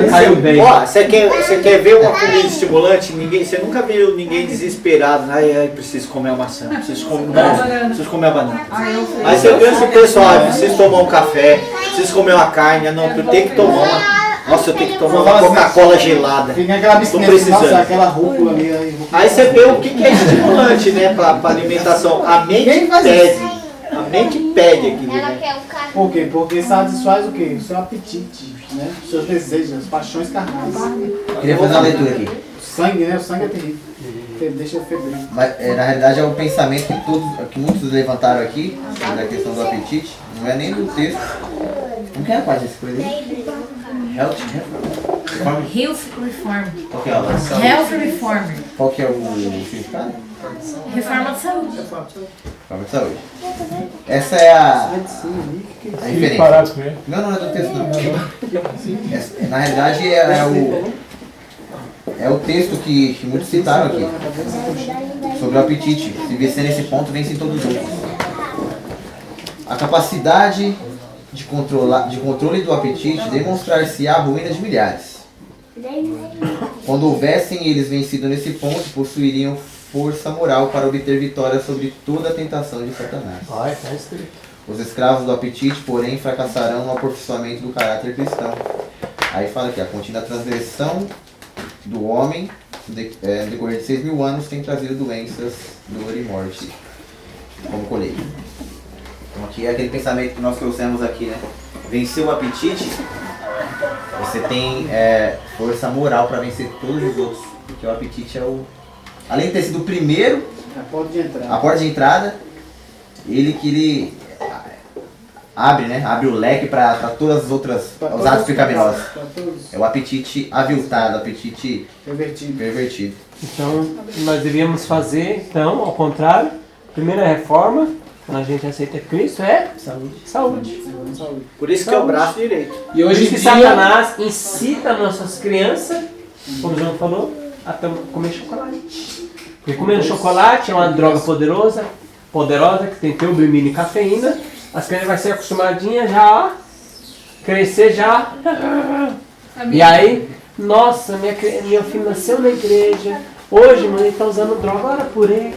Caiu bem. Você quer ver uma comida estimulante? Você nunca viu ninguém desesperado. Ai, preciso comer a maçã, preciso comer a banana. Mas você vê esse pessoal, preciso tomar um café, preciso comer uma carne, não, tu tem que tomar uma. Nossa, eu tenho que tomar uma Coca-Cola gelada. Fica aquela bicicleta, nossa, aquela rúcula ali. Aí você vê o que é estimulante, né, pra alimentação. A mente pede. A mente pede aquilo, né? Por quê? Porque satisfaz o quê? O seu apetite, né? Os seus desejos, as paixões carnais. Queria fazer uma leitura aqui. Sangue, né? O sangue é terrível. Deixa febril. Mas, na realidade é um pensamento que muitos levantaram aqui, sobre a questão do apetite, não é nem do texto. Não quero parte dessa coisa aí. Health Reform. Qual que é a Health Reform. Qual que é o significado? Reforma de saúde. Reforma de saúde. Essa é a referência. Não é do texto não. Na realidade é o texto que muitos citaram aqui. Sobre o apetite. Se vencer nesse ponto, vence em todos os outros. A capacidade de controle do apetite demonstrar-se-á a ruína de milhares. Quando houvessem eles vencido nesse ponto, possuiriam força moral para obter vitória sobre toda a tentação de Satanás. Os escravos do apetite, porém, fracassarão no aperfeiçoamento do caráter cristão. Aí fala que a contínua transgressão do homem, no decorrer de 6.000 anos, tem trazido doenças, dor e morte como colheita. Então aqui é aquele pensamento que nós trouxemos aqui, né? Vencer o apetite, você tem força moral para vencer todos os outros. Porque o apetite é além de ter sido o primeiro, a porta de entrada, ele abre, né? Abre o leque para todas as outras, os atos pecaminosos. É o apetite aviltado, o apetite pervertido. Então, nós devíamos fazer, ao contrário, primeira reforma, quando a gente aceita Cristo, é saúde. Por isso que é o braço direito. E hoje que Satanás incita nossas crianças, como o João falou, a comer chocolate. Porque comendo chocolate é uma droga poderosa que tem teobromina e cafeína. As crianças vão ser acostumadinhas já, crescer já. E aí, nossa, minha filha nasceu na igreja, Hoje, mano, ele tá usando droga, ora por ele.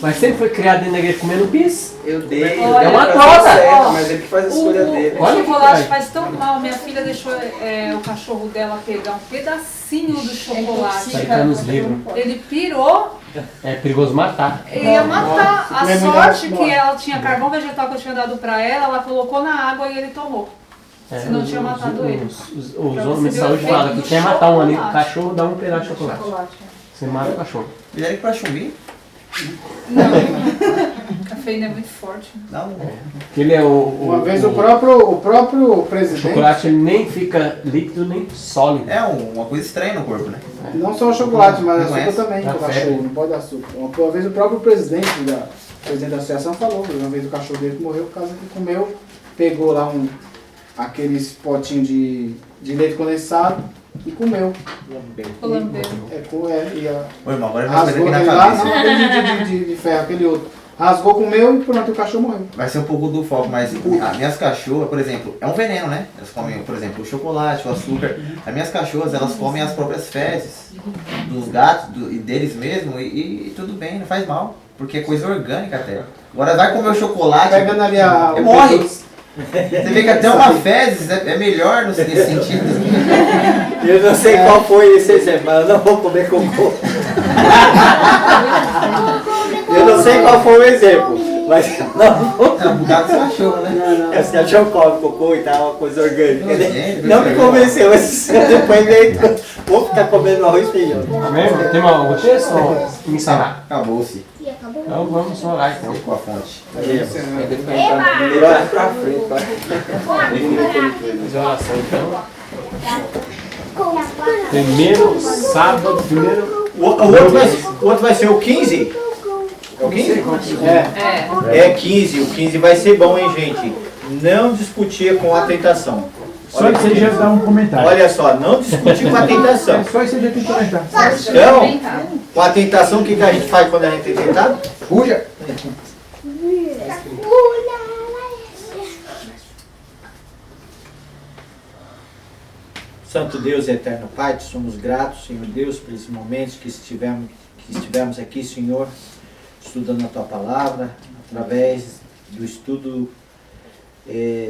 Mas sempre foi criado dentro da igreja comendo bis. Eu dei, É uma coisa droga. certa, mas ele que faz a escolha dele. O chocolate faz tão mal. Minha filha deixou o cachorro dela pegar um pedacinho do chocolate. Isso aí tá nos livros. Ele pirou, É perigoso matar. ele ia matar. A Lembra sorte da- que ela tinha carvão vegetal que eu tinha dado pra ela colocou na água e ele tomou. Senão tinha matado ele. Os Pra homens de você ver o saúde falam efeito que do quer matar um ali, o chocolate. cachorro dá um pedaço de chocolate. Você mata o cachorro. Ele era pra chumbi? A cafeína é muito forte. Não. Porque ele é Uma vez o próprio presidente, chocolate ele nem fica líquido nem sólido. É uma coisa estranha no corpo, né? não só o chocolate, mas Não açúcar é? também, Dá pro febre. cachorro, não pode dar açúcar. Uma vez o próprio presidente da associação falou, uma vez o cachorro dele morreu por causa que comeu, pegou lá aqueles potinhos de leite condensado e comeu. Lambeiro. Ô, irmão, agora vai fazer Rasgou aqui aquele na lá, cabeça. não aquele de ferro, aquele outro. Rasgou, comeu e pronto, o cachorro morreu. Vai ser um pouco do foco, mas as minhas cachorras, por exemplo, é um veneno, né? Elas comem, por exemplo, o chocolate, o açúcar. As minhas cachorras, elas comem as próprias fezes dos gatos e deles mesmo e tudo bem, não faz mal. Porque é coisa orgânica até. Agora vai comer o chocolate, Pegando ali e morre. Você vê que até uma fezes é melhor nesse sentido. Eu não sei qual foi esse exemplo, mas eu não vou comer cocô. Eu não sei qual foi o exemplo, mas não. É um gato de cachorro, né? É, você achou que come cocô e tal, uma coisa orgânica. Nojento, Não me convenceu esse seu depoimento. Vou ficar comendo arroz e feijão. Mesmo? Tem algum texto ou encerrar? Acabou-se. Então vamos orar então. Com a fonte. Melhor pra frente, vai. Fazer oração então. Primeiro sábado, primeiro. O outro vai ser o 15? É o 15? É 15. O 15 vai ser bom, hein, gente? Não discutir com a tentação. Só isso aí já dá um comentário. Olha só, não discutir com a tentação. Só isso aí já tem que comentar. Então, com a tentação, o que a gente faz quando a gente é tentado? Fuja! Santo Deus e eterno Pai, te somos gratos, Senhor Deus, por esses momentos que estivemos aqui, Senhor, estudando a Tua Palavra, através do estudo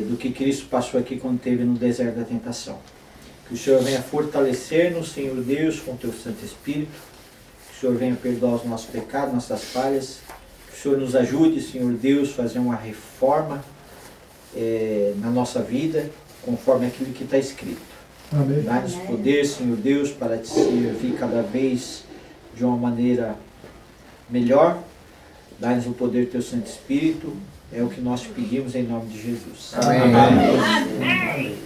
do que Cristo passou aqui quando esteve no deserto da tentação. Que o Senhor venha fortalecer-nos, Senhor Deus, com o Teu Santo Espírito, que o Senhor venha perdoar os nossos pecados, nossas falhas, que o Senhor nos ajude, Senhor Deus, a fazer uma reforma na nossa vida, conforme aquilo que está escrito. Amém. Dá-nos poder, Senhor Deus, para te servir cada vez de uma maneira melhor. Dá-nos o poder do Teu Santo Espírito. É o que nós te pedimos em nome de Jesus. Amém. Amém.